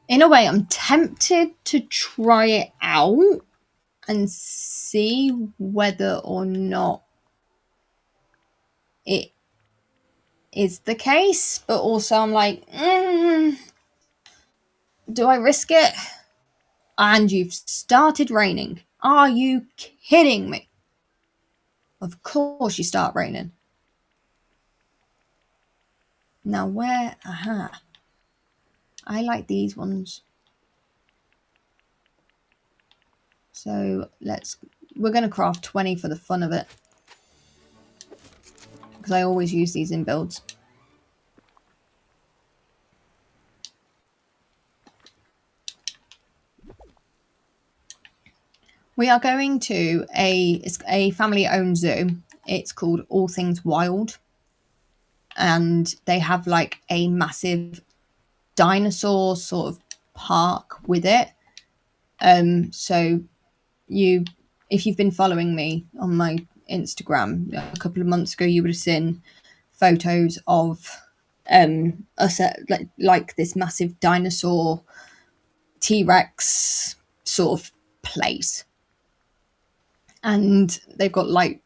In a way, I'm tempted to try it out and see whether or not it is the case. But also I'm like, do I risk it? And you've started raining. Are you kidding me? Of course you start raining. Now where? Aha. I like these ones. So we're going to craft 20 for the fun of it. Because I always use these in builds. We are going to it's a family-owned zoo. It's called All Things Wild. And they have like a massive dinosaur sort of park with it. So if you've been following me on my Instagram a couple of months ago, you would have seen photos of us at like this massive dinosaur T-Rex sort of place. And they've got like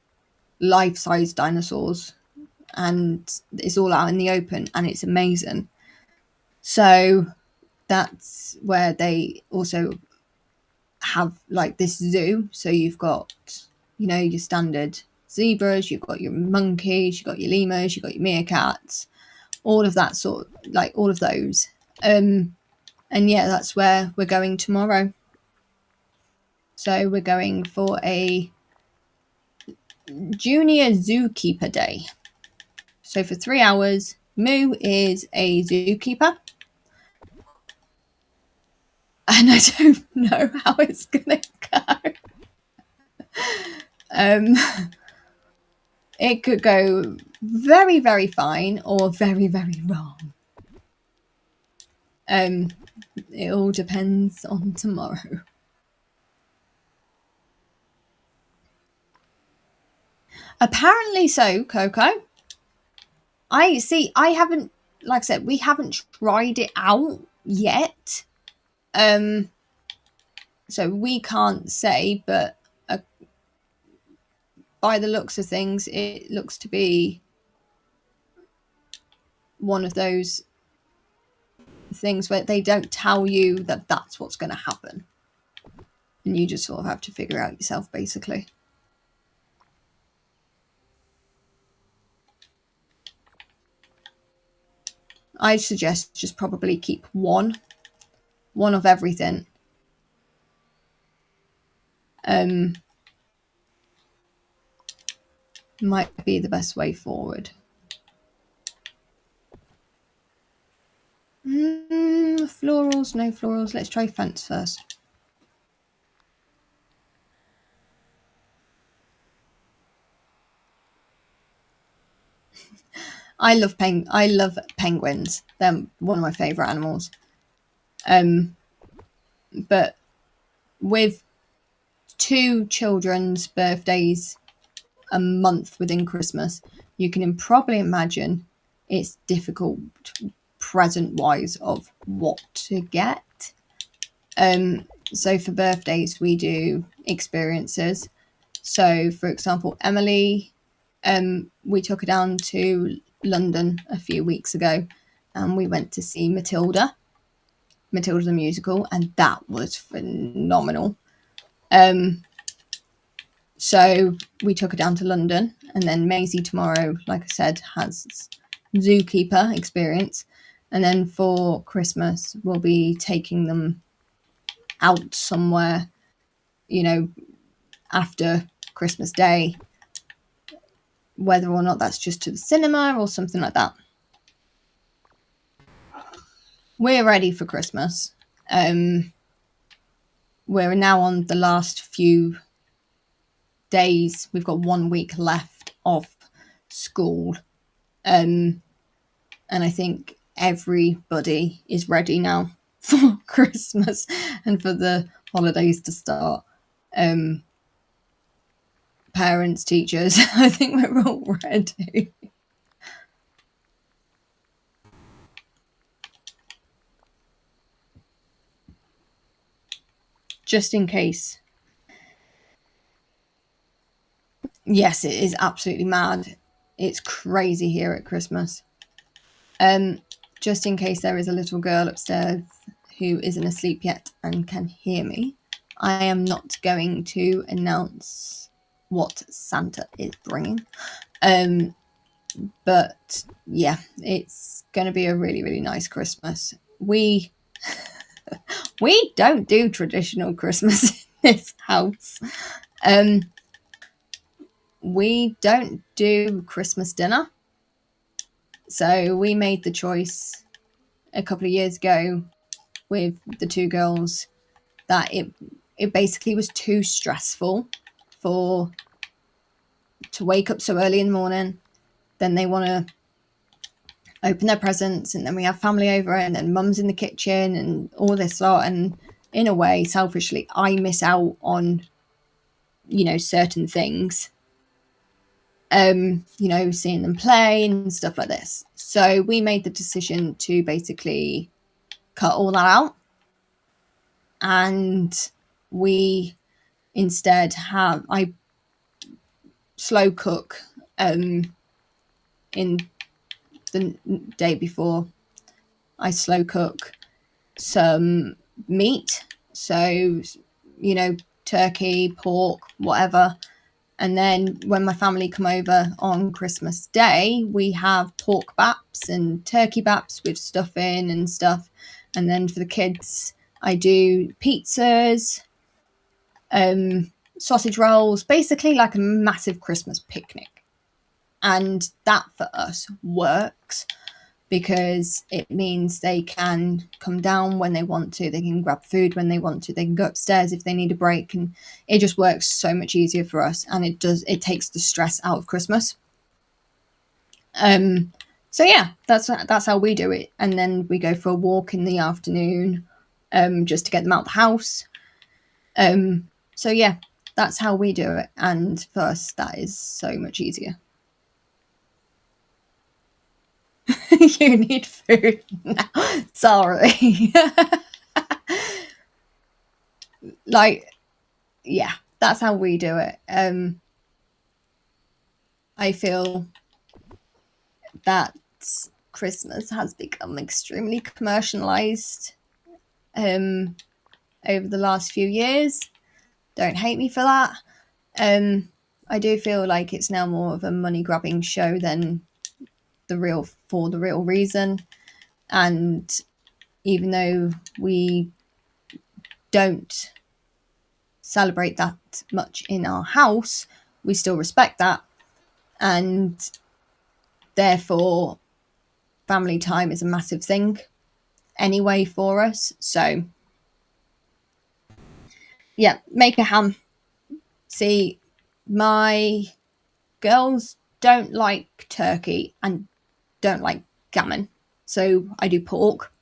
life-size dinosaurs and it's all out in the open and it's amazing. So that's where they also have like this zoo. So you've got, you know, your standard zebras, you've got your monkeys, you've got your lemurs, you've got your meerkats, all of that sort of, like all of those. And yeah, that's where we're going tomorrow. So we're going for a junior zookeeper day. So for 3 hours, Moo is a zookeeper. And I don't know how it's going to go. It could go very, very fine or very, very wrong. It all depends on tomorrow. Apparently so, Coco. I haven't, like I said, we haven't tried it out yet. So we can't say, but by the looks of things, it looks to be one of those things where they don't tell you that that's what's going to happen. And you just sort of have to figure out yourself, basically. I suggest just probably keep one of everything. Might be the best way forward. Florals, no florals. Let's try fence first. I love penguins. They're one of my favourite animals. But with 2 children's birthdays a month within Christmas, you can probably imagine it's difficult present-wise of what to get. So for birthdays, we do experiences. So, for example, Emily, we took her down to London a few weeks ago, and we went to see Matilda the musical, and that was phenomenal. So we took her down to London, and then Maisie tomorrow, like I said, has zookeeper experience, and then for Christmas we'll be taking them out somewhere, you know, after Christmas Day, whether or not that's just to the cinema or something like that. We're ready for Christmas. We're now on the last few days. We've got 1 week left of school. And I think everybody is ready now for Christmas and for the holidays to start. Parents, teachers, I think we're all ready. Just in case. Yes, it is absolutely mad. It's crazy here at Christmas. Just in case there is a little girl upstairs who isn't asleep yet and can hear me, I am not going to announce what Santa is bringing. But yeah, it's going to be a really, really nice Christmas. We don't do traditional Christmas in this house. We don't do Christmas dinner. So we made the choice a couple of years ago with the 2 girls that it basically was too stressful to wake up so early in the morning. Then they want to open their presents, and then we have family over, and then mum's in the kitchen and all this lot. And in a way, selfishly, I miss out on, you know, certain things. You know, seeing them play and stuff like this. So we made the decision to basically cut all that out, and we instead I slow cook in the day before. I slow cook some meat, so, you know, turkey, pork, whatever. And then when my family come over on Christmas Day, we have pork baps and turkey baps with stuffing and stuff. And then for the kids, I do pizzas, sausage rolls, basically like a massive Christmas picnic. And that for us works because it means they can come down when they want to, they can grab food when they want to, they can go upstairs if they need a break, and it just works so much easier for us, and it takes the stress out of Christmas. So yeah, that's how we do it. And then we go for a walk in the afternoon, just to get them out the house. So yeah, that's how we do it, and for us that is so much easier. You need food now. Sorry. Like, yeah, that's how we do it. I feel that Christmas has become extremely commercialized over the last few years. Don't hate me for that. I do feel like it's now more of a money grabbing show than the real reason. And even though we don't celebrate that much in our house, we still respect that. And therefore, family time is a massive thing anyway for us. So, yeah, make a ham. See, my girls don't like turkey and don't like gammon. So I do pork.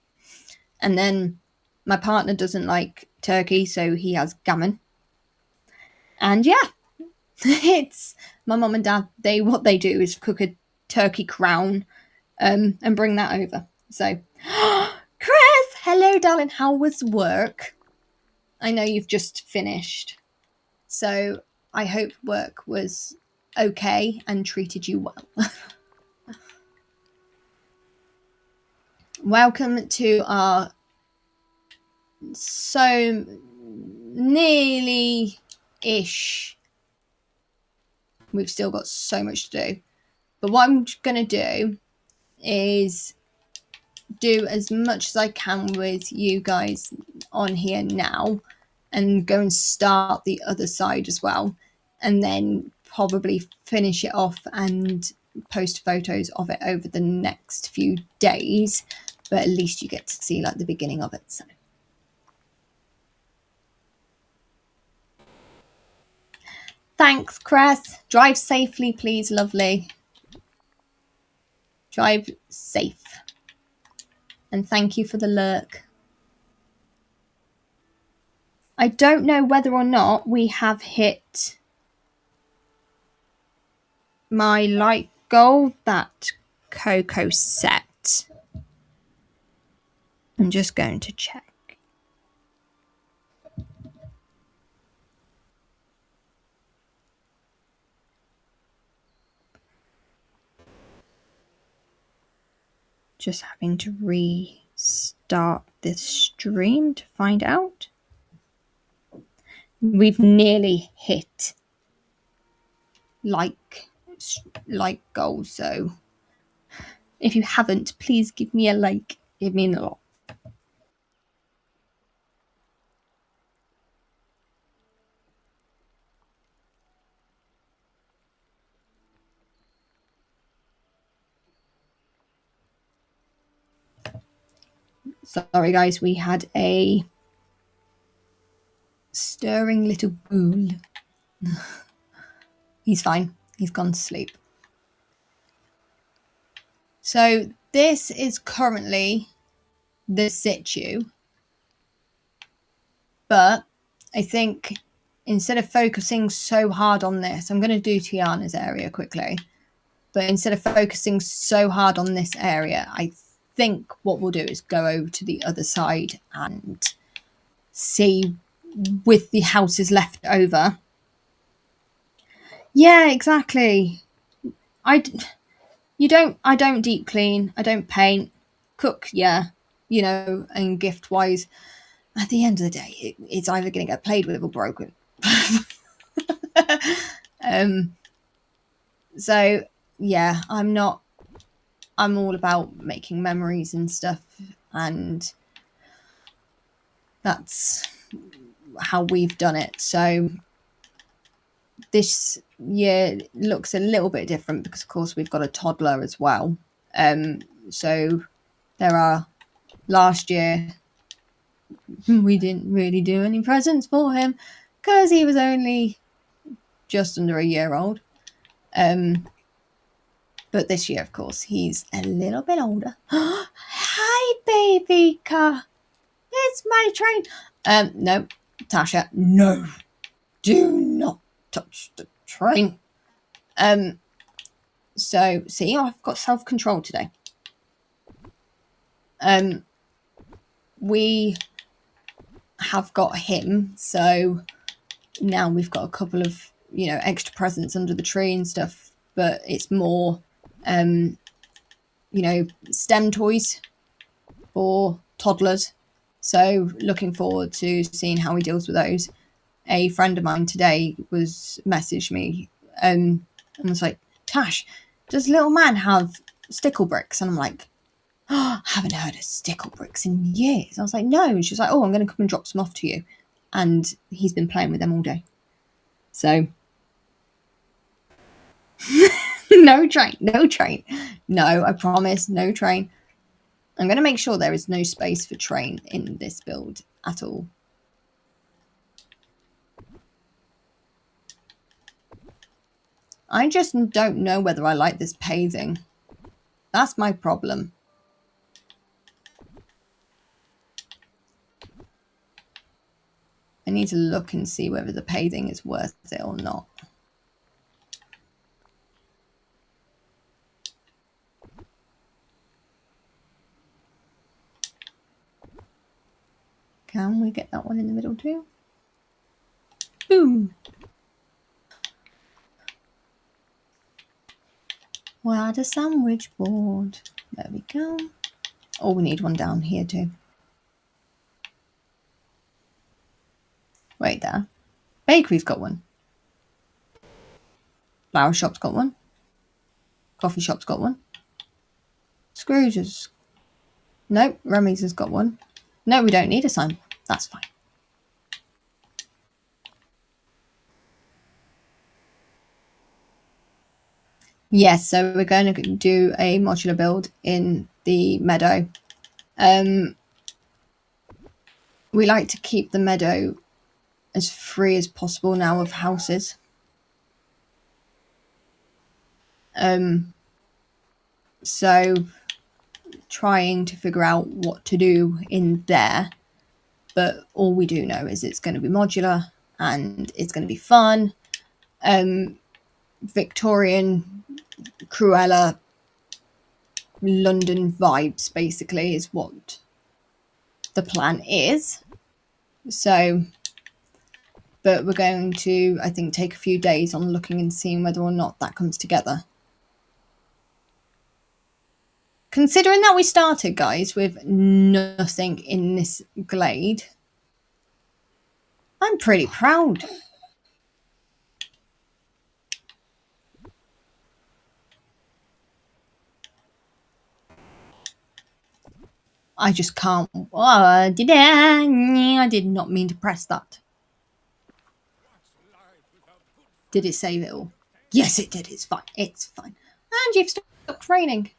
And then my partner doesn't like turkey, so he has gammon. And yeah, it's my mum and dad. What they do is cook a turkey crown, and bring that over. So, Chris, hello, darling. How was work? I know you've just finished, so I hope work was okay and treated you well. Welcome to our so nearly-ish. We've still got so much to do. But what I'm going to do is do as much as I can with you guys on here now and go and start the other side as well. And then probably finish it off and post photos of it over the next few days. But at least you get to see like the beginning of it. So. Thanks, Chris. Drive safely, please, lovely. Drive safe. And thank you for the lurk. I don't know whether or not we have hit my like goal, that Coco set. I'm just going to check. Just having to restart this stream to find out. We've nearly hit like goal, so if you haven't, please give me a like. It means a lot. Sorry guys, we had a stirring little ghoul. He's fine. He's gone to sleep. So this is currently the situ. But I think instead of focusing so hard on this, I'm going to do Tiana's area quickly. But instead of focusing so hard on this area, I think what we'll do is go over to the other side and see with the houses left over. Yeah, exactly. I don't deep clean. I don't paint. Cook, yeah, you know, and gift wise, at the end of the day, it's either going to get played with or broken. So yeah, I'm all about making memories and stuff, and that's how we've done it. So this year looks a little bit different because of course we've got a toddler as well. So there are, last year we didn't really do any presents for him because he was only just under a year old. But this year, of course, he's a little bit older. Hi, baby car. It's my train. No, Tasha, no. Do not touch the train. So, see, I've got self-control today. We have got him, so now we've got a couple of, you know, extra presents under the tree and stuff, but it's more, you know, STEM toys for toddlers. So looking forward to seeing how he deals with those. A friend of mine today messaged me and was like, Tash, does little man have stickle bricks? And I'm like, oh, I haven't heard of stickle bricks in years. I was like, no. And she was like, oh, I'm going to come and drop some off to you. And he's been playing with them all day. So, no train. No, I promise, no train. I'm going to make sure there is no space for train in this build at all. I just don't know whether I like this paving. That's my problem. I need to look and see whether the paving is worth it or not. Can we get that one in the middle too? Boom. We're at a sandwich board. There we go. Oh, we need one down here too. Wait there. Bakery's got one. Flower shop's got one. Coffee shop's got one. Scrooge's. Nope, Remy's has got one. No, we don't need a sign. That's fine. Yes, so we're going to do a modular build in the meadow. We like to keep the meadow as free as possible now of houses. So trying to figure out what to do in there, but all we do know is it's going to be modular and it's going to be fun. Victorian, Cruella, London vibes basically is what the plan is. So, but we're going to, I think, take a few days on looking and seeing whether or not that comes together. Considering that we started, guys, with nothing in this glade, I'm pretty proud. I just can't. Oh, I did not mean to press that. Did it save it all? Yes, it did. It's fine. It's fine. And you've stopped raining.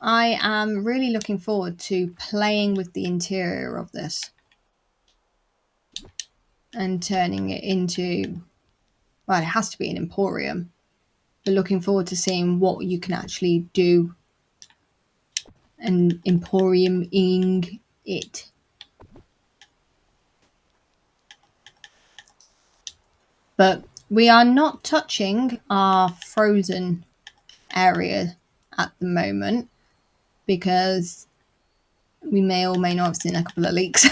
I am really looking forward to playing with the interior of this and turning it into, well, it has to be an emporium, but looking forward to seeing what you can actually do and emporium-ing it. But we are not touching our frozen area at the moment because we may or may not have seen a couple of leaks.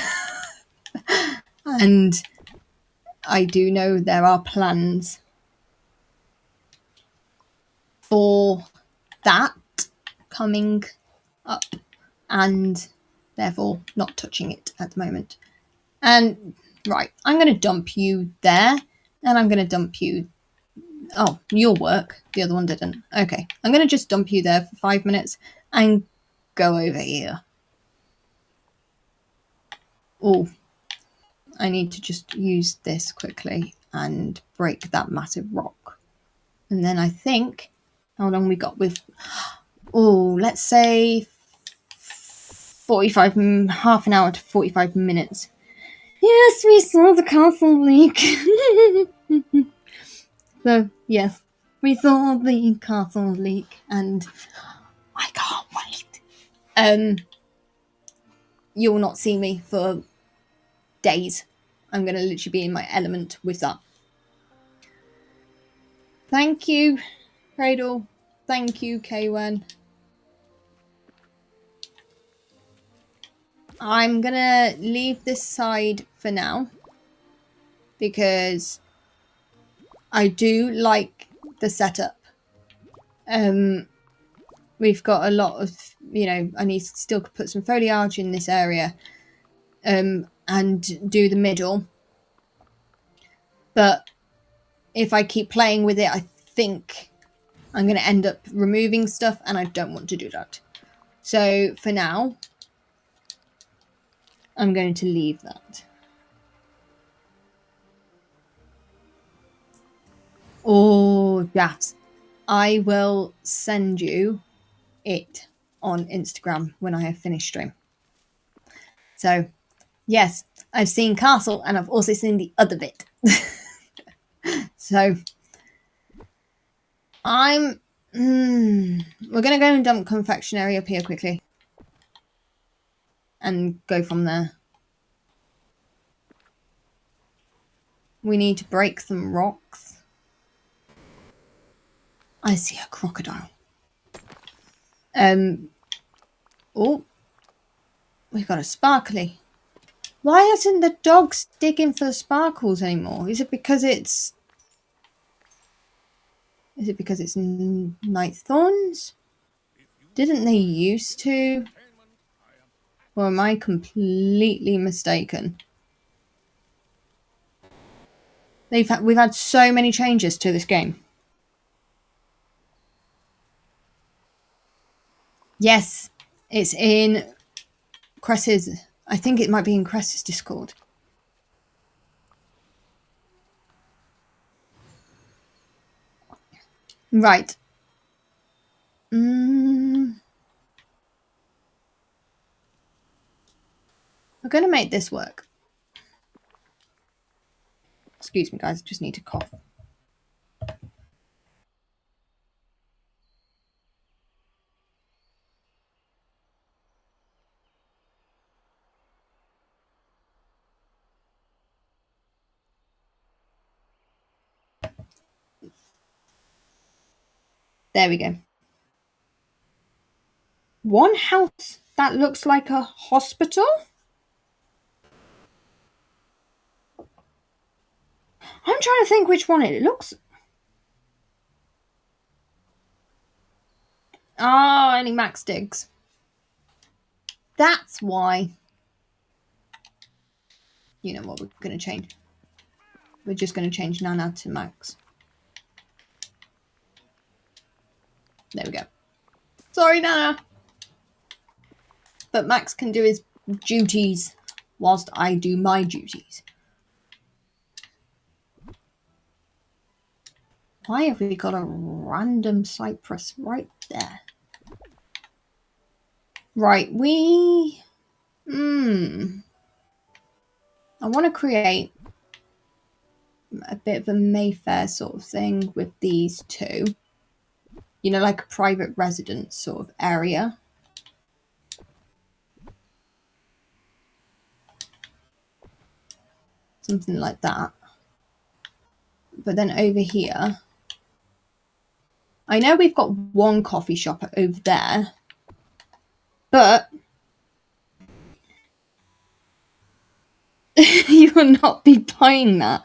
And I do know there are plans for that coming up, and therefore not touching it at the moment. And right, I'm going to dump you there, and I'm going to dump you. Oh, your work. The other one didn't. Okay, I'm going to just dump you there for 5 minutes and go over here. Oh, I need to just use this quickly and break that massive rock. And then I think, how long we got with, oh, let's say 45, half an hour to 45 minutes. Yes, we saw the castle leak. So, yes, we saw the castle leak and I can't wait. You'll not see me for days. I'm going to literally be in my element with that. Thank you, Cradle. Thank you, K1. I'm going to leave this side for now because I do like the setup. We've got a lot of, you know, I need to still put some foliage in this area and do the middle. But if I keep playing with it, I think I'm going to end up removing stuff, and I don't want to do that. So for now, I'm going to leave that. Oh, yes. I will send you it on Instagram when I have finished stream. So, yes, I've seen Castle and I've also seen the other bit. So, we're going to go and dump confectionery up here quickly. And go from there. We need to break some rocks. I see a crocodile. Oh, we've got a sparkly. Why isn't the dog digging for sparkles anymore? Is it because it's night thorns? Didn't they used to? Or am I completely mistaken? We've had so many changes to this game. Yes, it's in Cress's. I think it might be in Cress's Discord. Right. We're going to make this work. Excuse me, guys. I just need to cough. There we go. One house that looks like a hospital? I'm trying to think which one it looks. Oh, only Max digs. That's why. You know what we're going to change? We're just going to change Nana to Max. There we go. Sorry, Nana. But Max can do his duties whilst I do my duties. Why have we got a random cypress right there? Right, I want to create a bit of a Mayfair sort of thing with these two. You know, like a private residence sort of area. Something like that. But then over here, I know we've got one coffee shop over there, but you will not be buying that.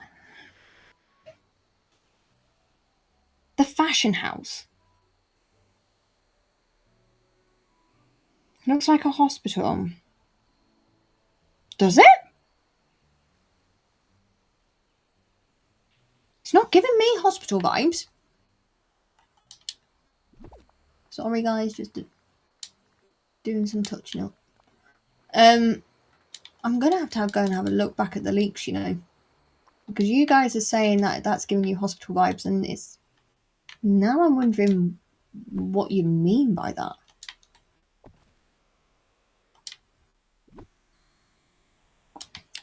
The fashion house. Looks like a hospital. Does it? It's not giving me hospital vibes. Sorry guys, just doing some touching up. I'm going to have go and have a look back at the leaks, you know. Because you guys are saying that that's giving you hospital vibes, and it's... Now I'm wondering what you mean by that.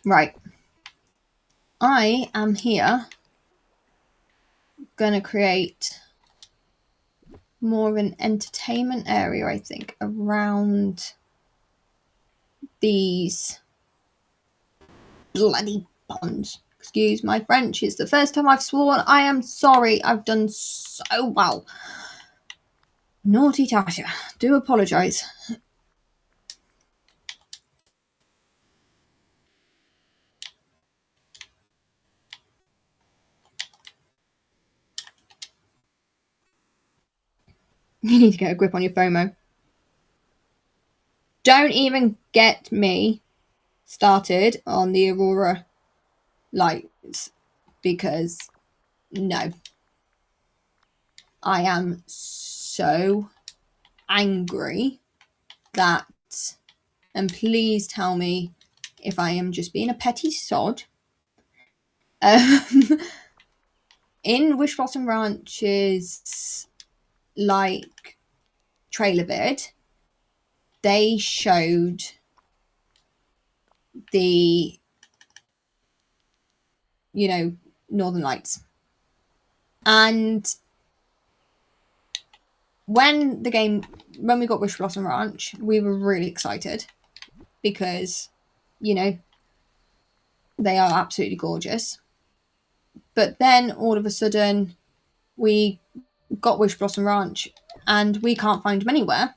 Right. I am here going to create more of an entertainment area, I think, around these bloody ponds. Excuse my French. It's the first time I've sworn. I am sorry. I've done so well. Naughty Tasha. Do apologise. You need to get a grip on your FOMO. Don't even get me started on the Aurora lights, because no. I am so angry that, and please tell me if I am just being a petty sod, in Wish Blossom Ranch's like trailer vid, they showed the, you know, Northern Lights. And when we got Wish Blossom Ranch, we were really excited because, you know, they are absolutely gorgeous. But then all of a sudden we got Wish Blossom Ranch and we can't find them anywhere.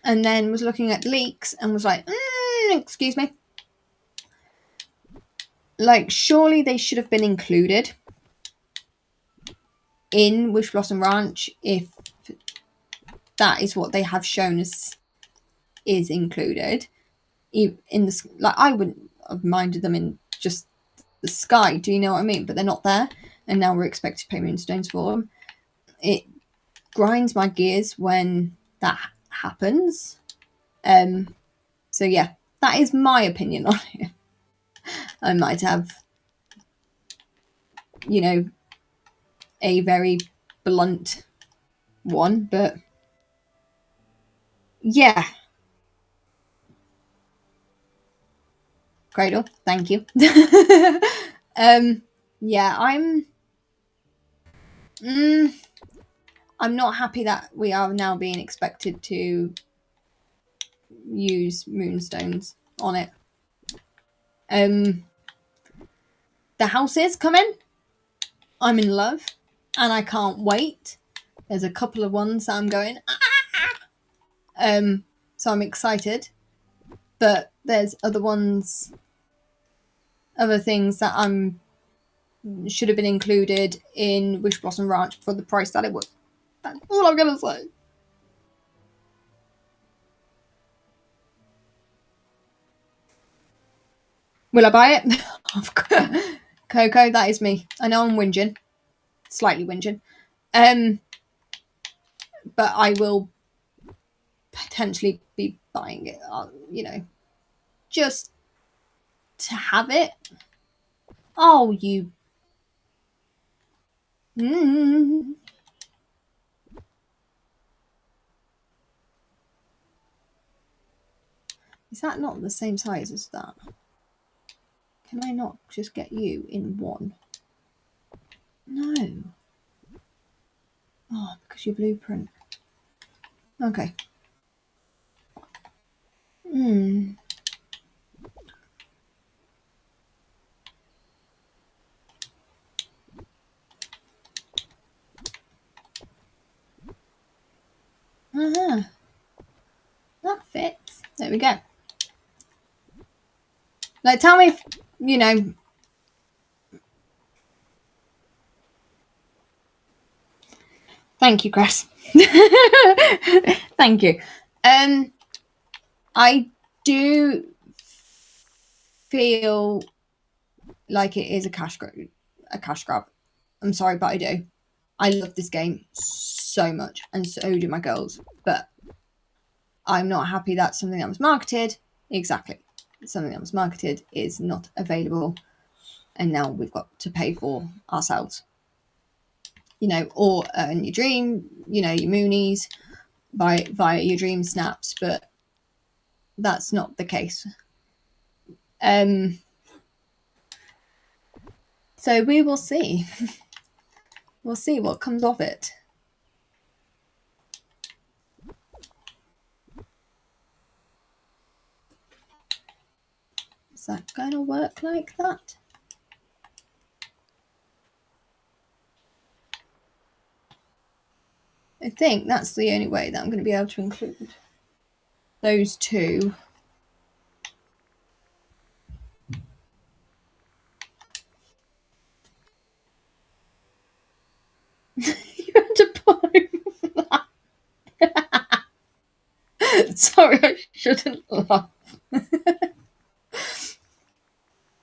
And then was looking at leaks and was like, excuse me. Like, surely they should have been included in Wish Blossom Ranch if that is what they have shown us is included. In the, like, I wouldn't have minded them in just the sky, do you know what I mean? But they're not there, and now we're expected to pay moonstones for them. It grinds my gears when that happens. So yeah, that is my opinion on it. I might have, you know, a very blunt one, but yeah. Cradle, thank you. Yeah, I'm not happy that we are now being expected to use moonstones on it. The house is coming. I'm in love and I can't wait. There's a couple of ones that I'm going, so I'm excited. But there's other things that should have been included in Wish Blossom Ranch for the price that it was. That's all I'm gonna say. Will I buy it? Coco, that is me. I know I'm whinging. Slightly whinging. But I will potentially be buying it, you know, just to have it. Oh, you. Is that not the same size as that? Can I not just get you in one? No. Oh, because your blueprint. Okay. That fits. There we go. Like, tell me if, you know. Thank you, Chris. Thank you. I do feel like it is a cash grab. I'm sorry, but I do. I love this game so much, and so do my girls. But I'm not happy that something that was marketed, something that was marketed is not available, and now we've got to pay for ourselves. You know, or earn your dream, you know, your moonies via your DreamSnaps, but that's not the case. So we will see. We'll see what comes of it. Is that going to work like that? I think that's the only way that I'm going to be able to include those two. You had to pull that. Sorry, I shouldn't laugh.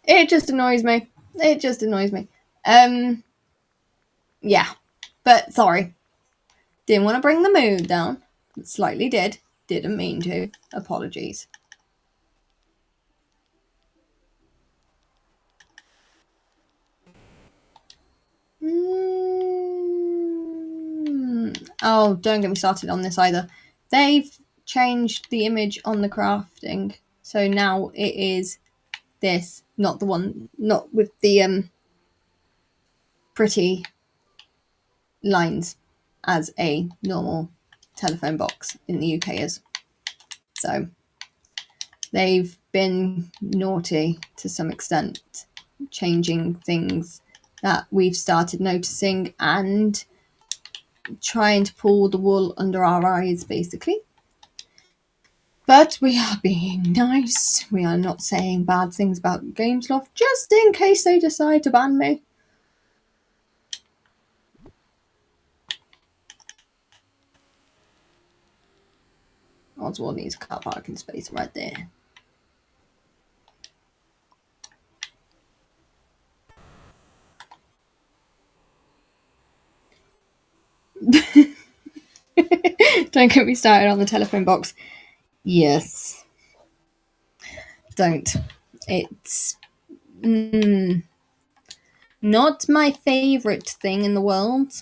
It just annoys me. Yeah. But sorry, didn't want to bring the mood down. Slightly did. Didn't mean to. Apologies. Oh, don't get me started on this either. They've changed the image on the crafting. So now it is this, not the one, not with the pretty lines as a normal telephone box in the UK is. So they've been naughty to some extent, changing things that we've started noticing and trying to pull the wool under our eyes, basically. But we are being nice. We are not saying bad things about Gamesloft, just in case they decide to ban me. Oswald needs a car parking space right there. Don't get me started on the telephone box. Yes. Don't. It's not my favourite thing in the world.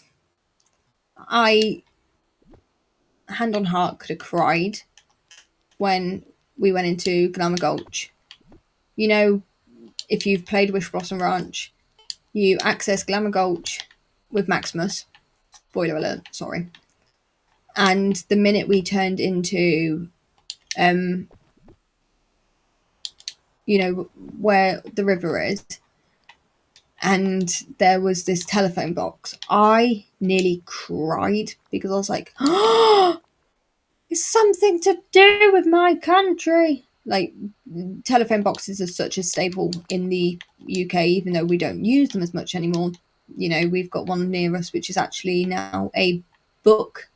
I, hand on heart, could have cried when we went into Glamour Gulch. You know, if you've played Wish Blossom Ranch, you access Glamour Gulch with Maximus. Spoiler alert, sorry. And the minute we turned into, you know, where the river is, and there was this telephone box, I nearly cried because I was like, oh, it's something to do with my country. Like, telephone boxes are such a staple in the UK, even though we don't use them as much anymore. You know, we've got one near us, which is actually now a book,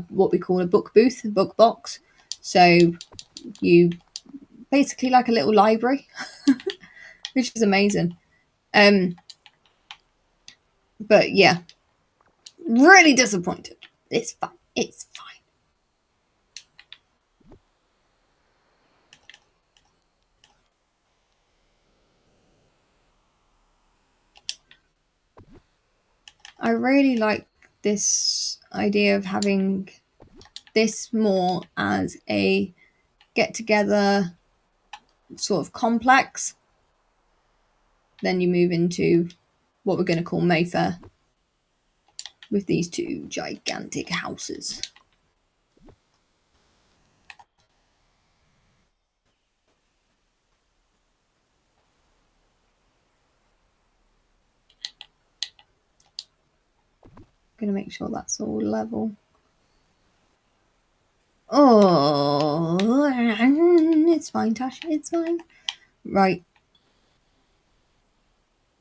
what we call a book booth, a book box. So you basically like a little library, which is amazing. But yeah, really disappointed. It's fine. It's fine. I really like this idea of having this more as a get-together sort of complex. Then you move into what we're going to call Mayfair with these two gigantic houses. Going to make sure that's all level. Oh, it's fine, Tash. It's fine. Right.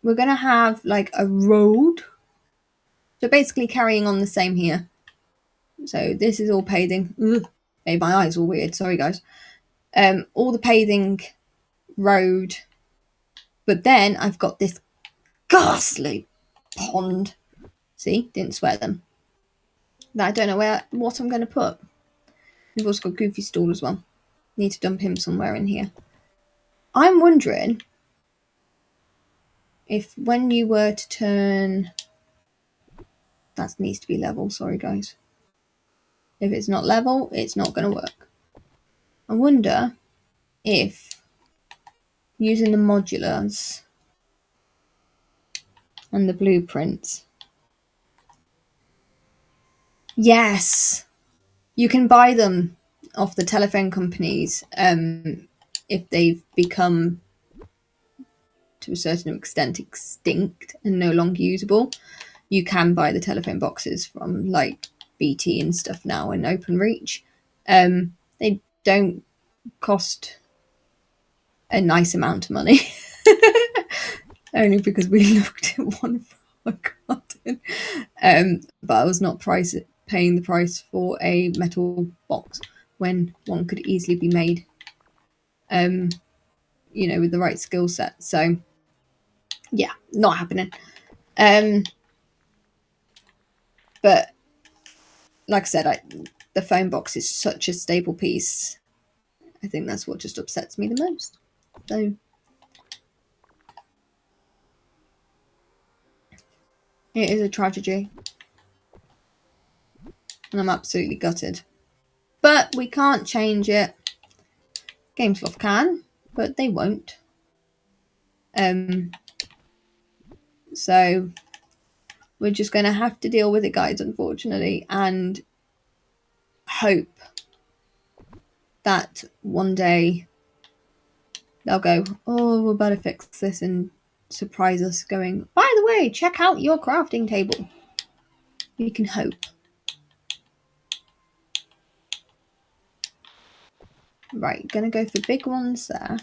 We're going to have like a road. So basically carrying on the same here. So this is all paving. Ugh, made my eyes all weird. Sorry, guys. All the paving road. But then I've got this ghastly pond. See? Didn't swear them. That I don't know what I'm going to put. We've also got Goofy Stall as well. Need to dump him somewhere in here. I'm wondering if when you were to turn... That needs to be level. Sorry, guys. If it's not level, it's not going to work. I wonder if using the modulars and the blueprints. Yes! You can buy them off the telephone companies if they've become, to a certain extent, extinct and no longer usable. You can buy the telephone boxes from like BT and stuff now in OpenReach. They don't cost a nice amount of money. Only because we looked at one for our garden. But I was not paying the price for a metal box when one could easily be made, you know, with the right skill set. So yeah, not happening. But like I said, the phone box is such a staple piece. I think that's what just upsets me the most. So it is a tragedy. And I'm absolutely gutted. But we can't change it. Gamesloft can, but they won't. So we're just going to have to deal with it, guys, unfortunately, and hope that one day they'll go, oh, we'll better fix this, and surprise us going, by the way, check out your crafting table. We can hope. Right, gonna go for big ones there.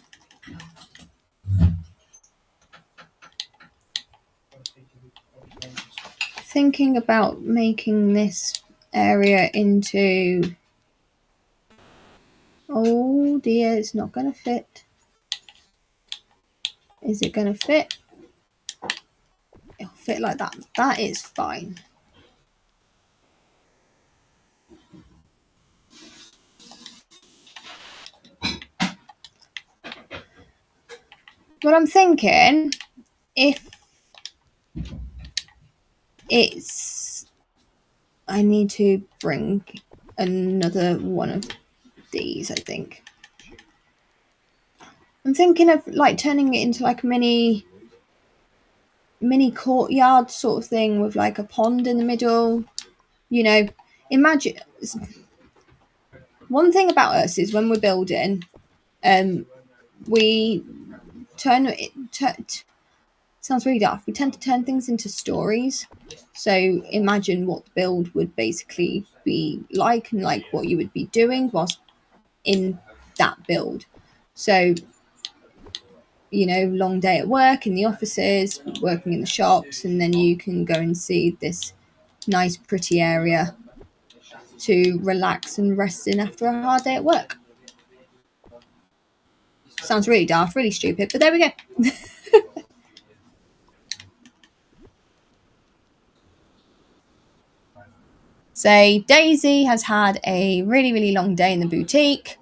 Thinking about making this area into... Oh dear, it's not gonna fit. Is it gonna fit? It'll fit like that. That is fine. What I'm thinking, if it's... I need to bring another one of these, I think. I'm thinking of like turning it into like a mini courtyard sort of thing with like a pond in the middle. You know, imagine... One thing about us is when we're building, we turn it... sounds really daft. We tend to turn things into stories. So imagine what the build would basically be like, and like what you would be doing whilst in that build. So, you know, long day at work in the offices, working in the shops, and then you can go and see this nice pretty area to relax and rest in after a hard day at work. Sounds really daft, really stupid, but there we go. Say Daisy has had a really, really long day in the boutique.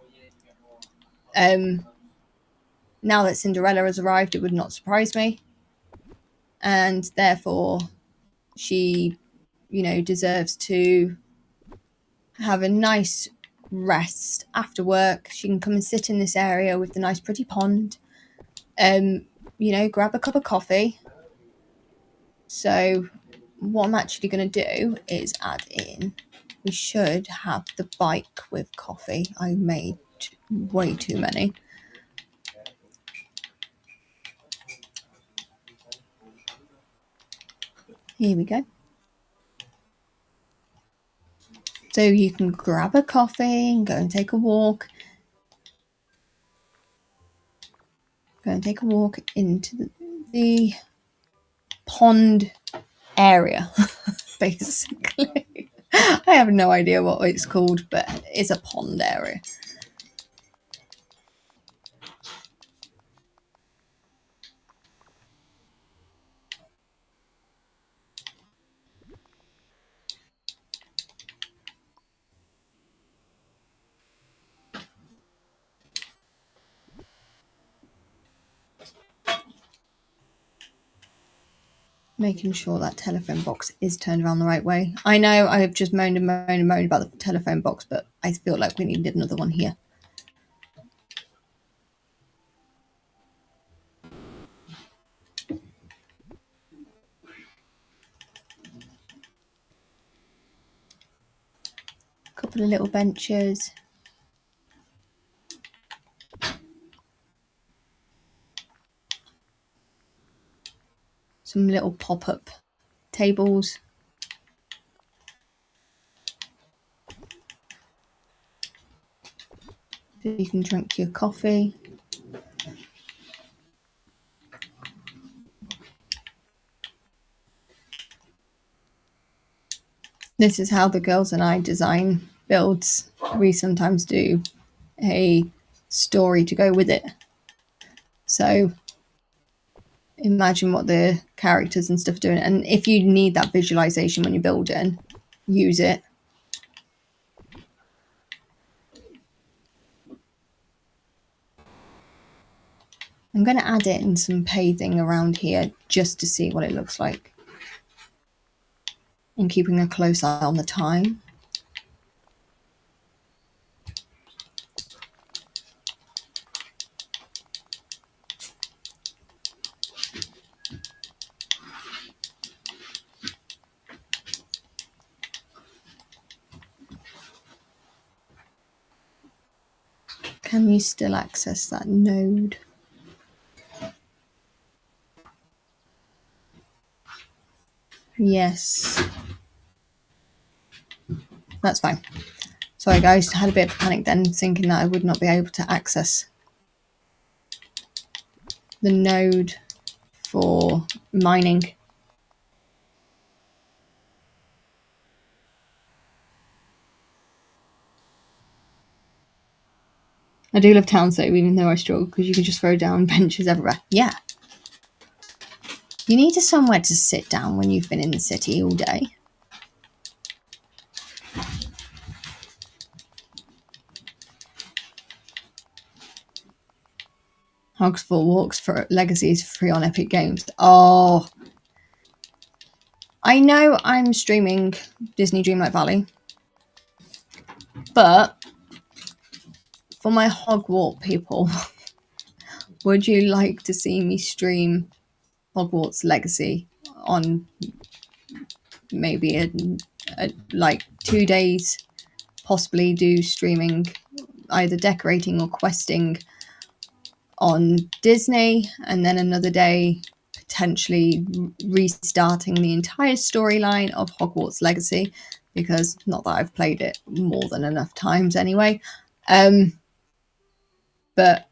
Now that Cinderella has arrived, it would not surprise me. And therefore, she, you know, deserves to have a nice rest after work. She can come and sit in this area with the nice pretty pond. You know, grab a cup of coffee. So what I'm actually going to do is add in, we should have the bike with coffee. I made way too many. Here we go. So you can grab a coffee and go and take a walk. Go and take a walk into the pond area, basically. I have no idea what it's called, but it's a pond area. Making sure that telephone box is turned around the right way. I know I've just moaned and moaned and moaned about the telephone box, but I feel like we needed another one here. A couple of little benches. Some little pop-up tables. So you can drink your coffee. This is how the girls and I design builds. We sometimes do a story to go with it. So imagine what the characters and stuff are doing. And if you need that visualization when you're building, use it. I'm going to add in some paving around here just to see what it looks like. And keeping a close eye on the time. Can you still access that node? Yes. That's fine. Sorry guys, I had a bit of a panic then, thinking that I would not be able to access the node for mining. I do love town save, even though I struggle, because you can just throw down benches everywhere. Yeah. You need somewhere to sit down when you've been in the city all day. Hogs for walks for legacies free on Epic Games. Oh, I know I'm streaming Disney Dreamlight Valley, but for my Hogwarts people, would you like to see me stream Hogwarts Legacy on maybe like 2 days? Possibly do streaming, either decorating or questing on Disney, and then another day potentially restarting the entire storyline of Hogwarts Legacy, because not that I've played it more than enough times anyway. But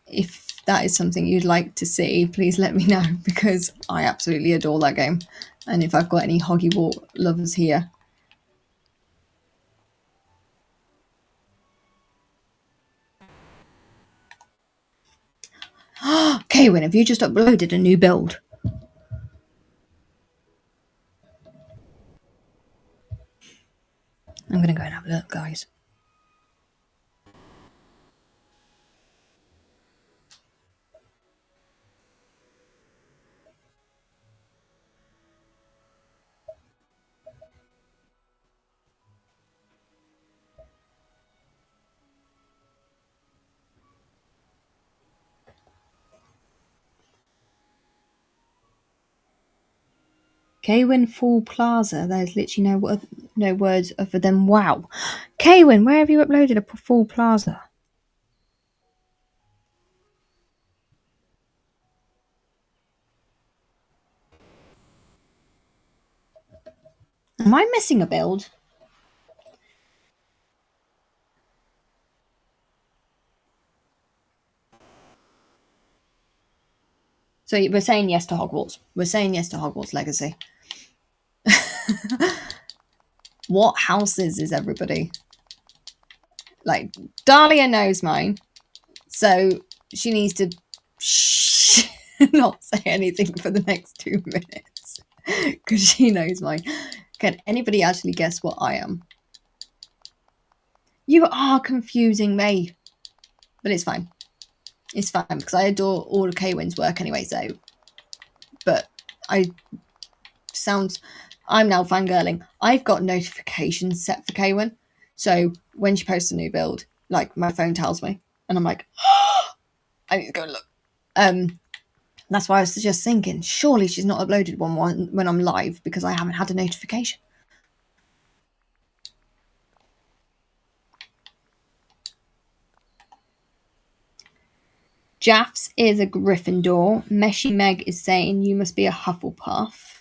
if that is something you'd like to see, please let me know, because I absolutely adore that game. And if I've got any Hogwarts lovers here, Kaywin, have you just uploaded a new build? I'm going to go and have a look, guys. Kaywin Full Plaza. There's literally no words other than wow. Kaywin, where have you uploaded a full plaza? Am I missing a build? So we're saying yes to Hogwarts. We're saying yes to Hogwarts Legacy. What houses is everybody? Like, Dahlia knows mine, so she needs to not say anything for the next 2 minutes, because she knows mine. Can anybody actually guess what I am? You are confusing me, but it's fine. It's fine, because I adore all of Kaywin's work anyway, so... But I'm now fangirling. I've got notifications set for Kaywin, so when she posts a new build, like, my phone tells me, and I'm like, oh, I need to go and look. That's why I was just thinking, surely she's not uploaded one when I'm live, because I haven't had a notification. Jaffs is a Gryffindor. Meshy Meg is saying you must be a Hufflepuff.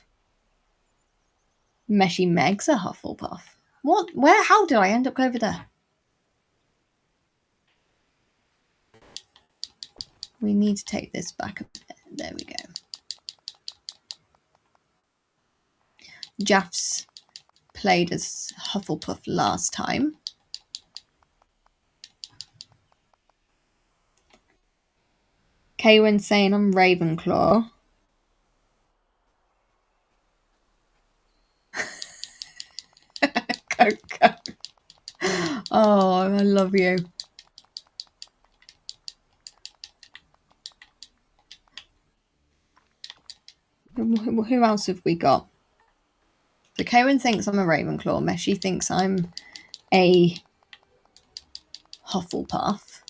Meshy Meg's a Hufflepuff. What? Where? How did I end up over there? We need to take this back a bit. There we go. Jaffs played as Hufflepuff last time. Kaywin saying I'm Ravenclaw. Coco. Oh, I love you. Who else have we got? So Cohen thinks I'm a Ravenclaw. Meshi thinks I'm a Hufflepuff.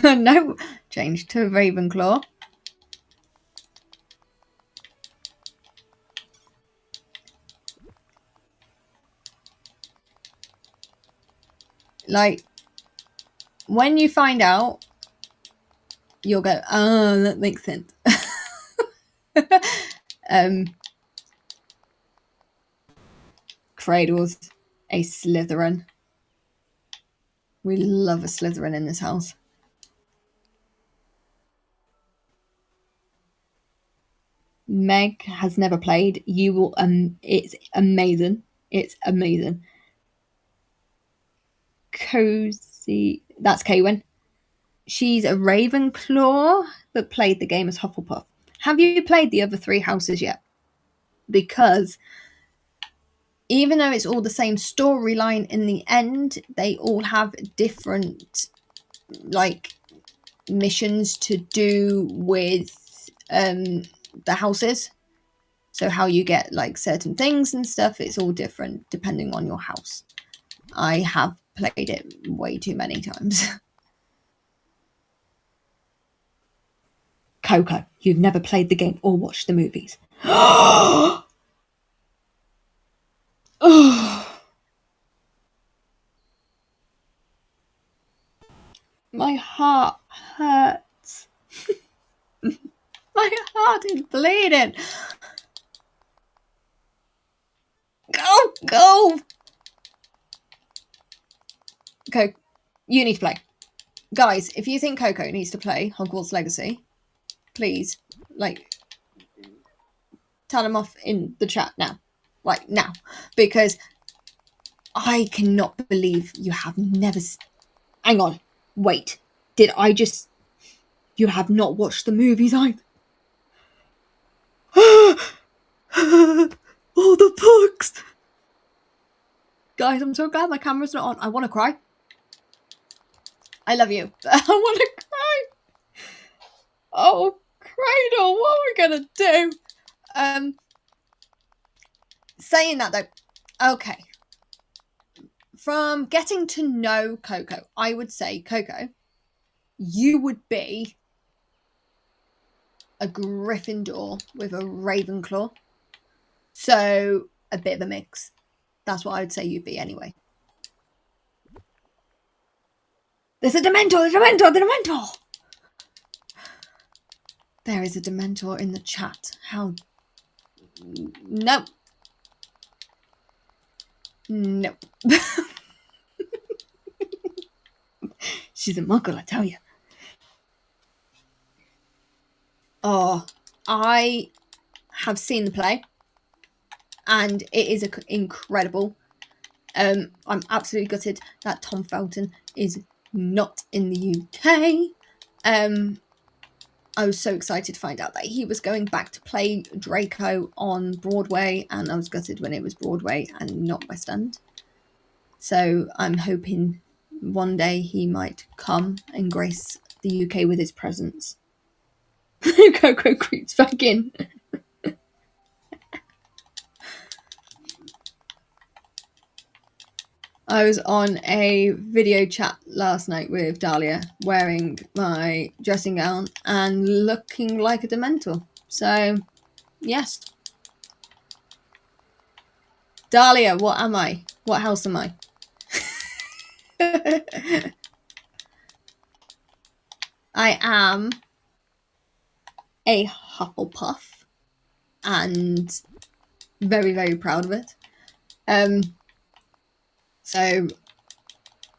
No, change to Ravenclaw. Like, when you find out, you'll go, oh, that makes sense. Cradle's a Slytherin. We love a Slytherin in this house. Meg has never played. You will. It's amazing. It's amazing. Cozy. That's Kaywin. She's a Ravenclaw that played the game as Hufflepuff. Have you played the other 3 houses yet? Because even though it's all the same storyline in the end, they all have different like missions to do with the houses. So how you get like certain things and stuff, it's all different depending on your house. I have played it way too many times. Coco, you've never played the game or watched the movies. Oh, my heart hurts. My heart is bleeding. Go. Coco, you need to play. Guys, if you think Coco needs to play Hogwarts Legacy, please, like, tell him off in the chat now. Like, now. Because I cannot believe you have never... Hang on. Wait. Did I just... You have not watched the movies either? All the books! Guys, I'm so glad my camera's not on. I want to cry. I love you. I want to cry. Oh, Cradle, what are we going to do? Saying that, though, okay. From getting to know Coco, I would say, Coco, you would be a Gryffindor with a Ravenclaw. So, a bit of a mix. That's what I would say you'd be anyway. There's a Dementor! The Dementor! There is a Dementor in the chat. How... No. No. She's a muggle, I tell you. Oh, I have seen the play, and it is incredible. I'm absolutely gutted that Tom Felton is not in the UK. I was so excited to find out that he was going back to play Draco on Broadway, and I was gutted when it was Broadway and not West End. So I'm hoping one day he might come and grace the UK with his presence. Coco creeps back in. I was on a video chat last night with Dahlia wearing my dressing gown and looking like a Dementor. So, yes. Dahlia, what am I? What house am I? I am a Hufflepuff and very, very proud of it. So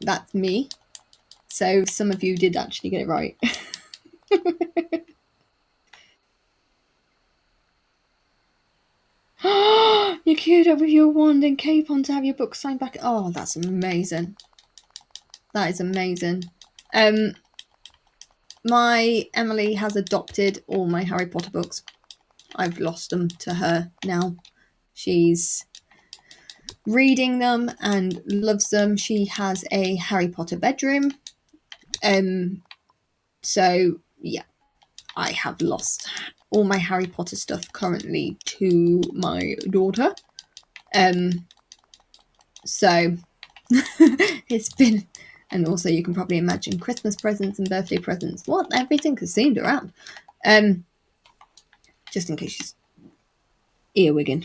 that's me. So some of you did actually get it right. You queued up with your wand and cape on to have your book signed back. Oh, that's amazing. That is amazing. My Emily has adopted all my Harry Potter books. I've lost them to her now. She's reading them and loves them. She has a Harry Potter bedroom. So yeah, I have lost all my Harry Potter stuff currently to my daughter. So it's been, and also you can probably imagine Christmas presents and birthday presents, everything consumed around. Just in case she's earwigging.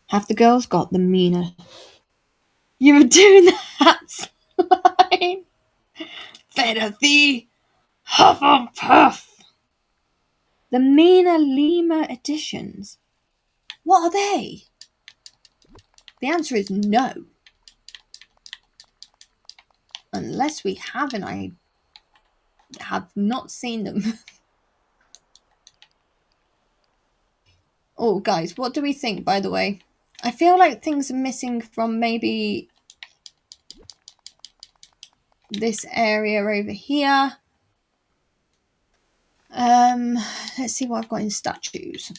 Have the girls got the meaner? You were doing that slime. Better thee, Hufflepuff. The Mina Lima editions. What are they? The answer is no. Unless we have, and I have not seen them. Oh, guys, what do we think, by the way? I feel like things are missing from maybe this area over here. Let's see what I've got in statues.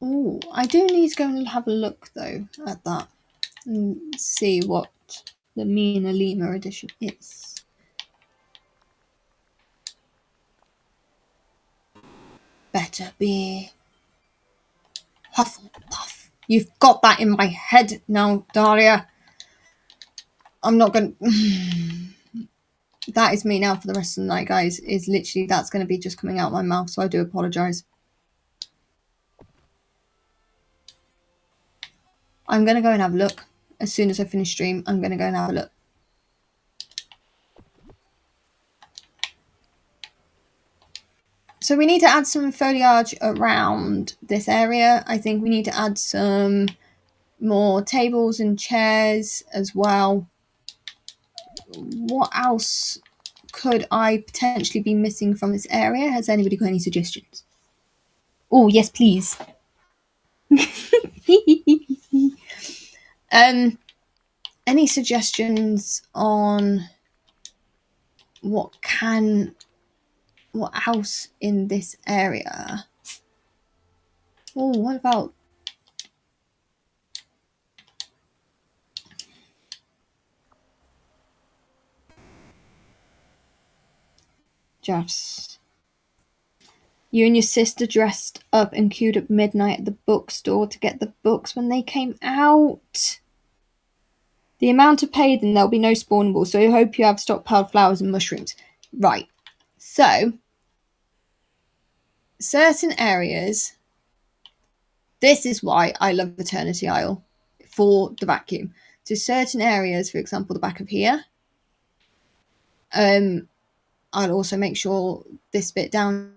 Oh, I do need to go and have a look, though, at that and see what the Mina Lima edition is. Better be Hufflepuff. You've got that in my head now, Daria. I'm not going to... That is me now for the rest of the night, guys. Is literally, that's going to be just coming out of my mouth, so I do apologise. I'm going to go and have a look. As soon as I finish stream, I'm going to go and have a look. So we need to add some foliage around this area. I think we need to add some more tables and chairs as well. What else could I potentially be missing from this area? Has anybody got any suggestions? Oh, yes, please. Any suggestions on what else in this area? Oh, what about Jeff's? You and your sister dressed up and queued up midnight at the bookstore to get the books when they came out. The amount are paid and there'll be no spawnables, so I hope you have stockpiled flowers and mushrooms. Right. So, certain areas, this is why I love Eternity Isle for the vacuum. To certain areas, for example, the back of here, I'll also make sure this bit down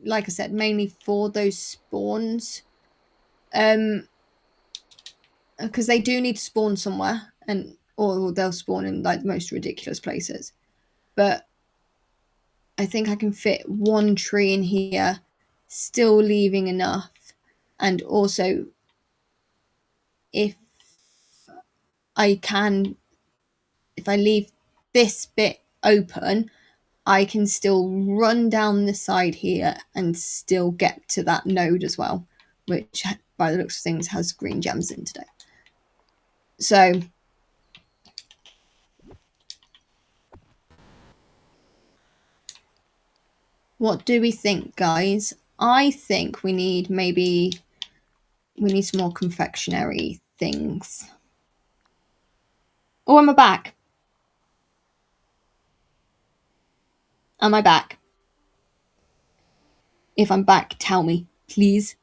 like I said, mainly for those spawns, because they do need to spawn somewhere, and or they'll spawn in like the most ridiculous places. But I think I can fit one tree in here, still leaving enough, and also if I leave this bit open, I can still run down the side here and still get to that node as well, which by the looks of things has green gems in today. So what do we think, guys? I think we need some more confectionery things. Oh, am I back? Am I back? If I'm back, tell me, please.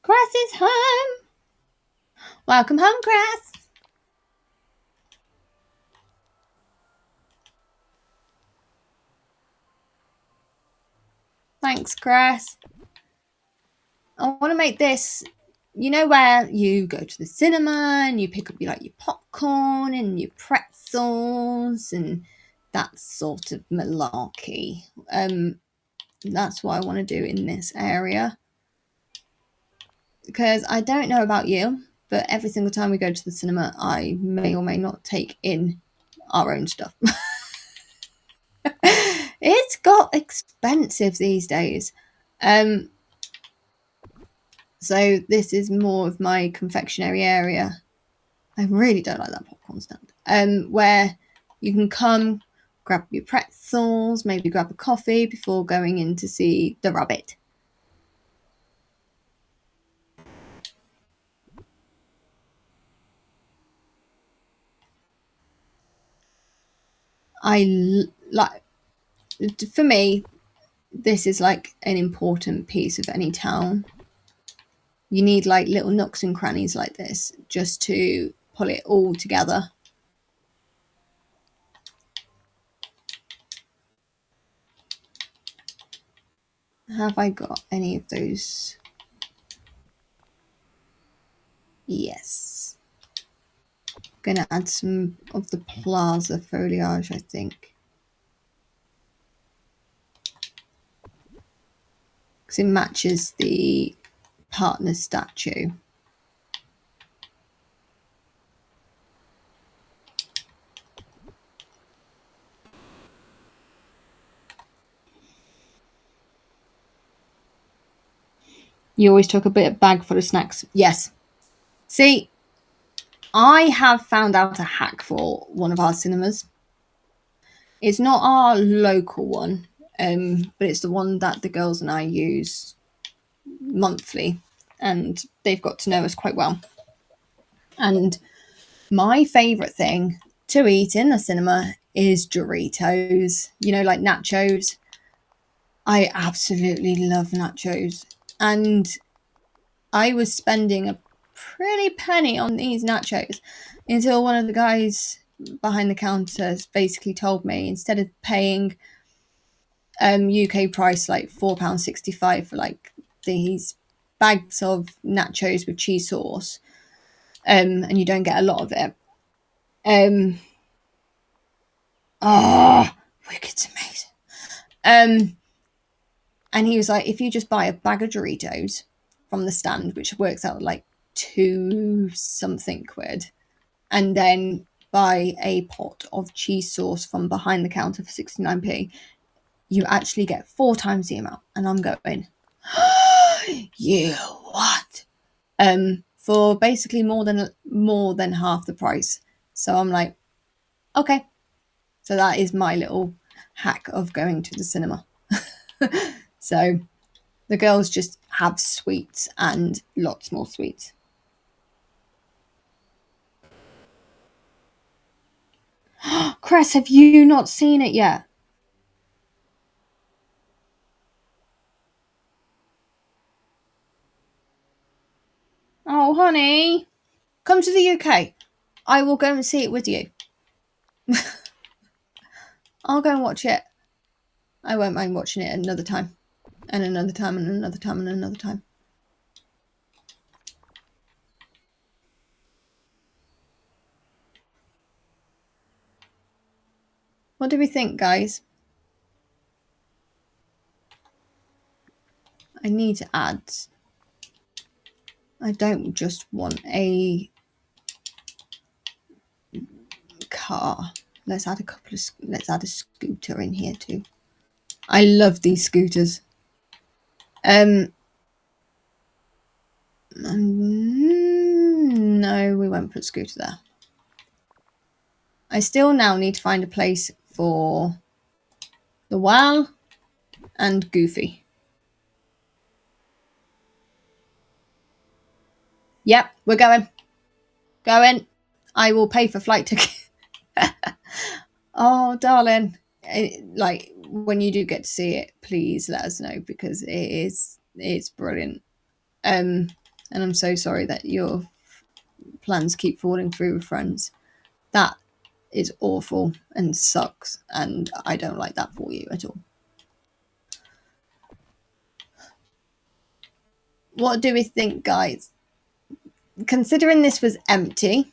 Grass is home. Welcome home, Grass. Thanks, Grass. I want to make this, you know, where you go to the cinema and you pick up your popcorn and your pretzels and that sort of malarkey. That's what I want to do in this area. Because I don't know about you, but every single time we go to the cinema, I may or may not take in our own stuff. It's got expensive these days. So this is more of my confectionery area. I really don't like that popcorn stand. Where you can come, grab your pretzels, maybe grab a coffee before going in to see The Rabbit. For me, this is like an important piece of any town. You need like little nooks and crannies like this just to pull it all together. Have I got any of those? Yes. Gonna add some of the plaza foliage, I think. Because it matches the partner statue. You always took a bag full of snacks. Yes. See, I have found out a hack for one of our cinemas. It's not our local one, but it's the one that the girls and I use monthly, and they've got to know us quite well. And my favourite thing to eat in the cinema is Doritos, you know, like nachos. I absolutely love nachos. And I was spending a pretty penny on these nachos until one of the guys behind the counter basically told me, instead of paying UK price like £4.65 for like these bags of nachos with cheese sauce, and you don't get a lot of it. Wicked's amazing. And he was like, if you just buy a bag of Doritos from the stand, which works out like £2 something, and then buy a pot of cheese sauce from behind the counter for 69p, you actually get 4 times the amount. And I'm going, you what? For basically more than half the price. So I'm like, okay. So that is my little hack of going to the cinema. So the girls just have sweets and lots more sweets. Chris, have you not seen it yet? Oh, honey. Come to the UK. I will go and see it with you. I'll go and watch it. I won't mind watching it another time. And another time and another time and another time. What do we think, guys? I need to add... I don't just want a car. Let's add a scooter in here too. I love these scooters. No, we won't put scooter there. I still now need to find a place for the Wal and Goofy. Yep, we're going. Going. I will pay for flight ticket. Oh, darling. Like, when you do get to see it, please let us know, because it's brilliant. And I'm so sorry that your plans keep falling through with friends. That is awful and sucks, and I don't like that for you at all. What do we think, guys? Considering this was empty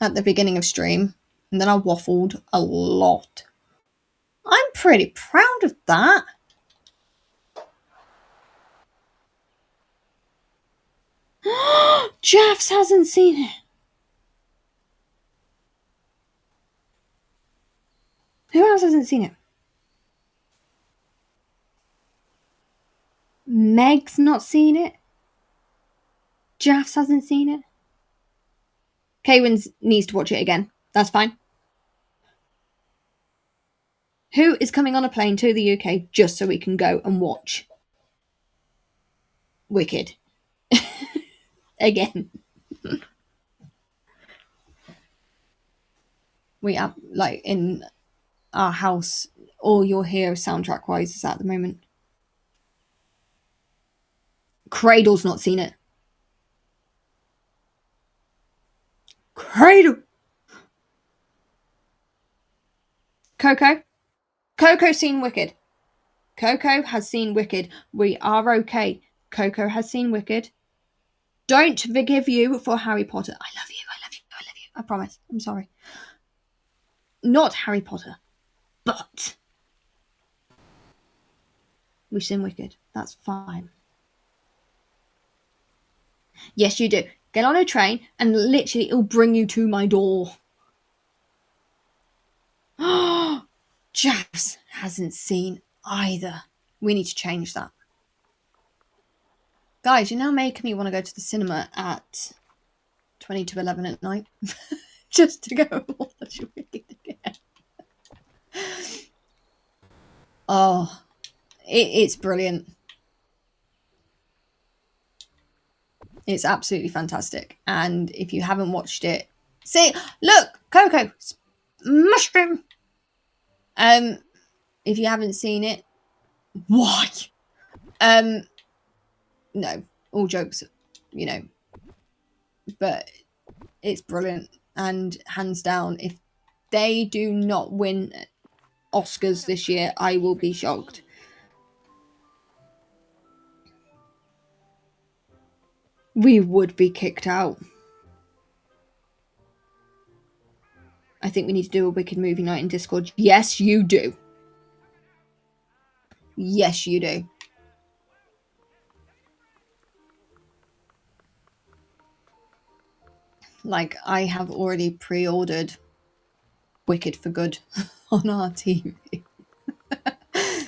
at the beginning of stream, and then I waffled a lot, I'm pretty proud of that. Jeffs hasn't seen it. Who else hasn't seen it? Meg's not seen it. Jaffs hasn't seen it. Kaywins needs to watch it again. That's fine. Who is coming on a plane to the UK just so we can go and watch Wicked? Again. We have, like, in our house, all you'll hear soundtrack wise is at the moment. Cradle's not seen it. Cradle. Coco's seen Wicked. Coco has seen Wicked. We are okay. Coco has seen Wicked. Don't forgive you for Harry Potter. I love you. I love you. I love you. I promise. I'm sorry. Not Harry Potter, but we've seen Wicked. That's fine. Yes, you do. Get on a train and literally it'll bring you to my door. Japs hasn't seen either. We need to change that. Guys, you're now making me want to go to the cinema at 20 to 11 at night. Just to go watch Wicked again. Oh, it's brilliant. It's absolutely fantastic. And if you haven't watched it, see, look, Coco, mushroom. If you haven't seen it, why? No, all jokes, you know, but it's brilliant. And hands down, if they do not win Oscars this year, I will be shocked. We would be kicked out. I think we need to do a Wicked movie night in Discord. Yes, you do. Yes, you do. Like, I have already pre-ordered Wicked for Good on our TV.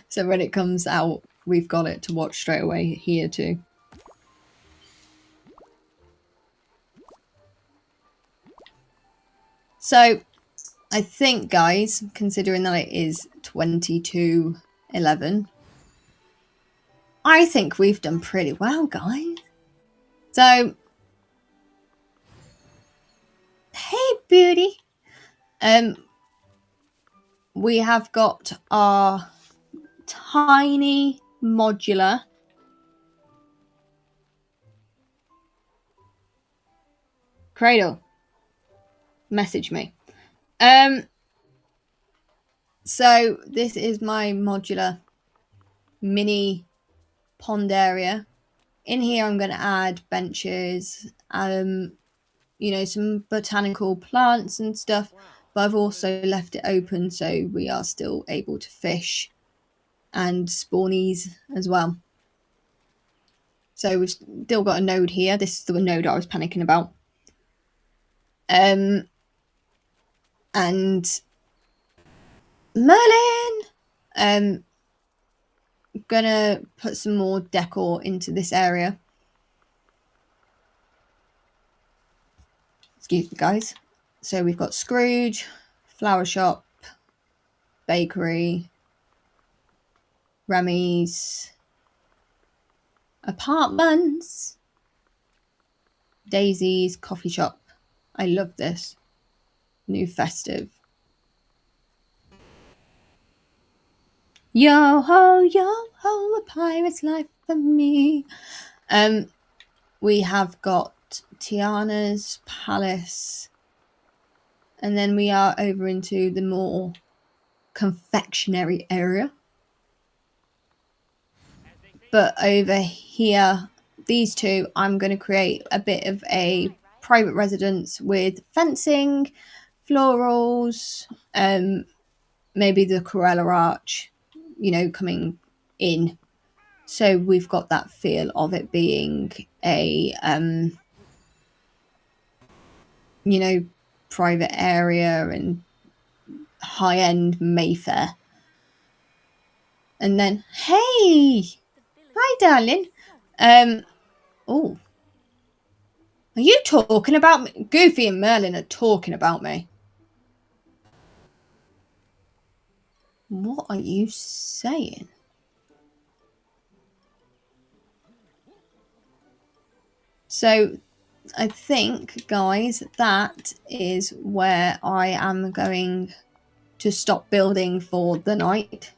So when it comes out, we've got it to watch straight away here too. So I think, guys, considering that it is 20 to 11, I think we've done pretty well, guys. So, hey, beauty. We have got our tiny modular Cradle. Message me. So this is my modular mini pond area. In here I'm going to add benches, you know, some botanical plants and stuff, but I've also left it open so we are still able to fish and spawnies as well. So we've still got a node here. This is the node I was panicking about. And Merlin! Gonna put some more decor into this area. Excuse me, guys. So we've got Scrooge, flower shop, bakery, Remy's, apartments, Daisy's coffee shop. I love this. New festive. Yo ho, a pirate's life for me. We have got Tiana's Palace. And then we are over into the more confectionery area. But over here, these two, I'm going to create a bit of a private residence with fencing, florals, maybe the Corella arch, you know, coming in. So we've got that feel of it being a, you know, private area and high-end Mayfair. And then, hey, hi, darling. Oh, are you talking about me? Goofy and Merlin are talking about me. What are you saying? So, I think, guys, that is where I am going to stop building for the night.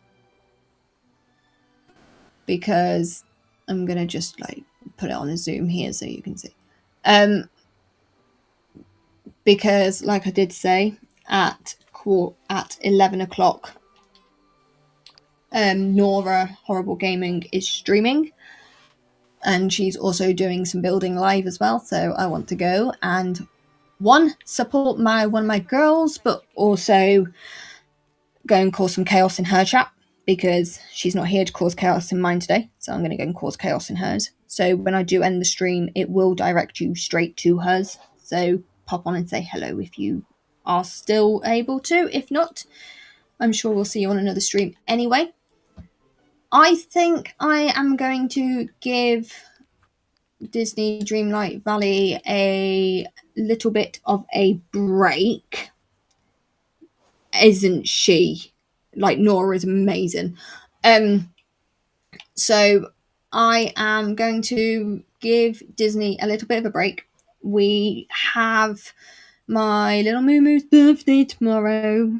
Because I'm going to just, like, put it on a zoom here so you can see. Because, like I did say, at 11 o'clock, Nora Horrible Gaming is streaming, and she's also doing some building live as well. So I want to go and support one of my girls, but also go and cause some chaos in her chat, because she's not here to cause chaos in mine today. So I'm going to go and cause chaos in hers. So when I do end the stream, it will direct you straight to hers. So pop on and say hello if you are still able to. If not, I'm sure we'll see you on another stream anyway. I think I am going to give Disney Dreamlight Valley a little bit of a break. Isn't she? Like, Nora's amazing. So I am going to give Disney a little bit of a break. We have my little Moo Moo's birthday tomorrow,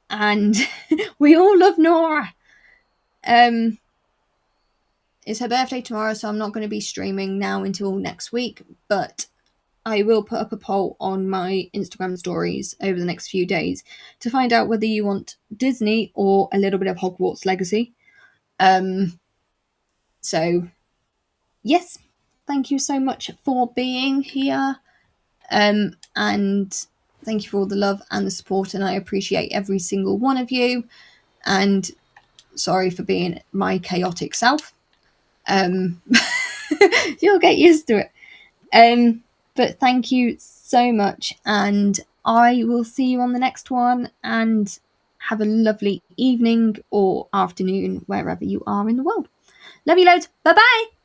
and we all love Nora. It's her birthday tomorrow, so I'm not going to be streaming now until next week, but I will put up a poll on my Instagram stories over the next few days to find out whether you want Disney or a little bit of Hogwarts Legacy. So, yes, thank you so much for being here. And thank you for all the love and the support, and I appreciate every single one of you. And sorry for being my chaotic self. You'll get used to it. But thank you so much, and I will see you on the next one, and have a lovely evening or afternoon wherever you are in the world. Love you loads. Bye bye.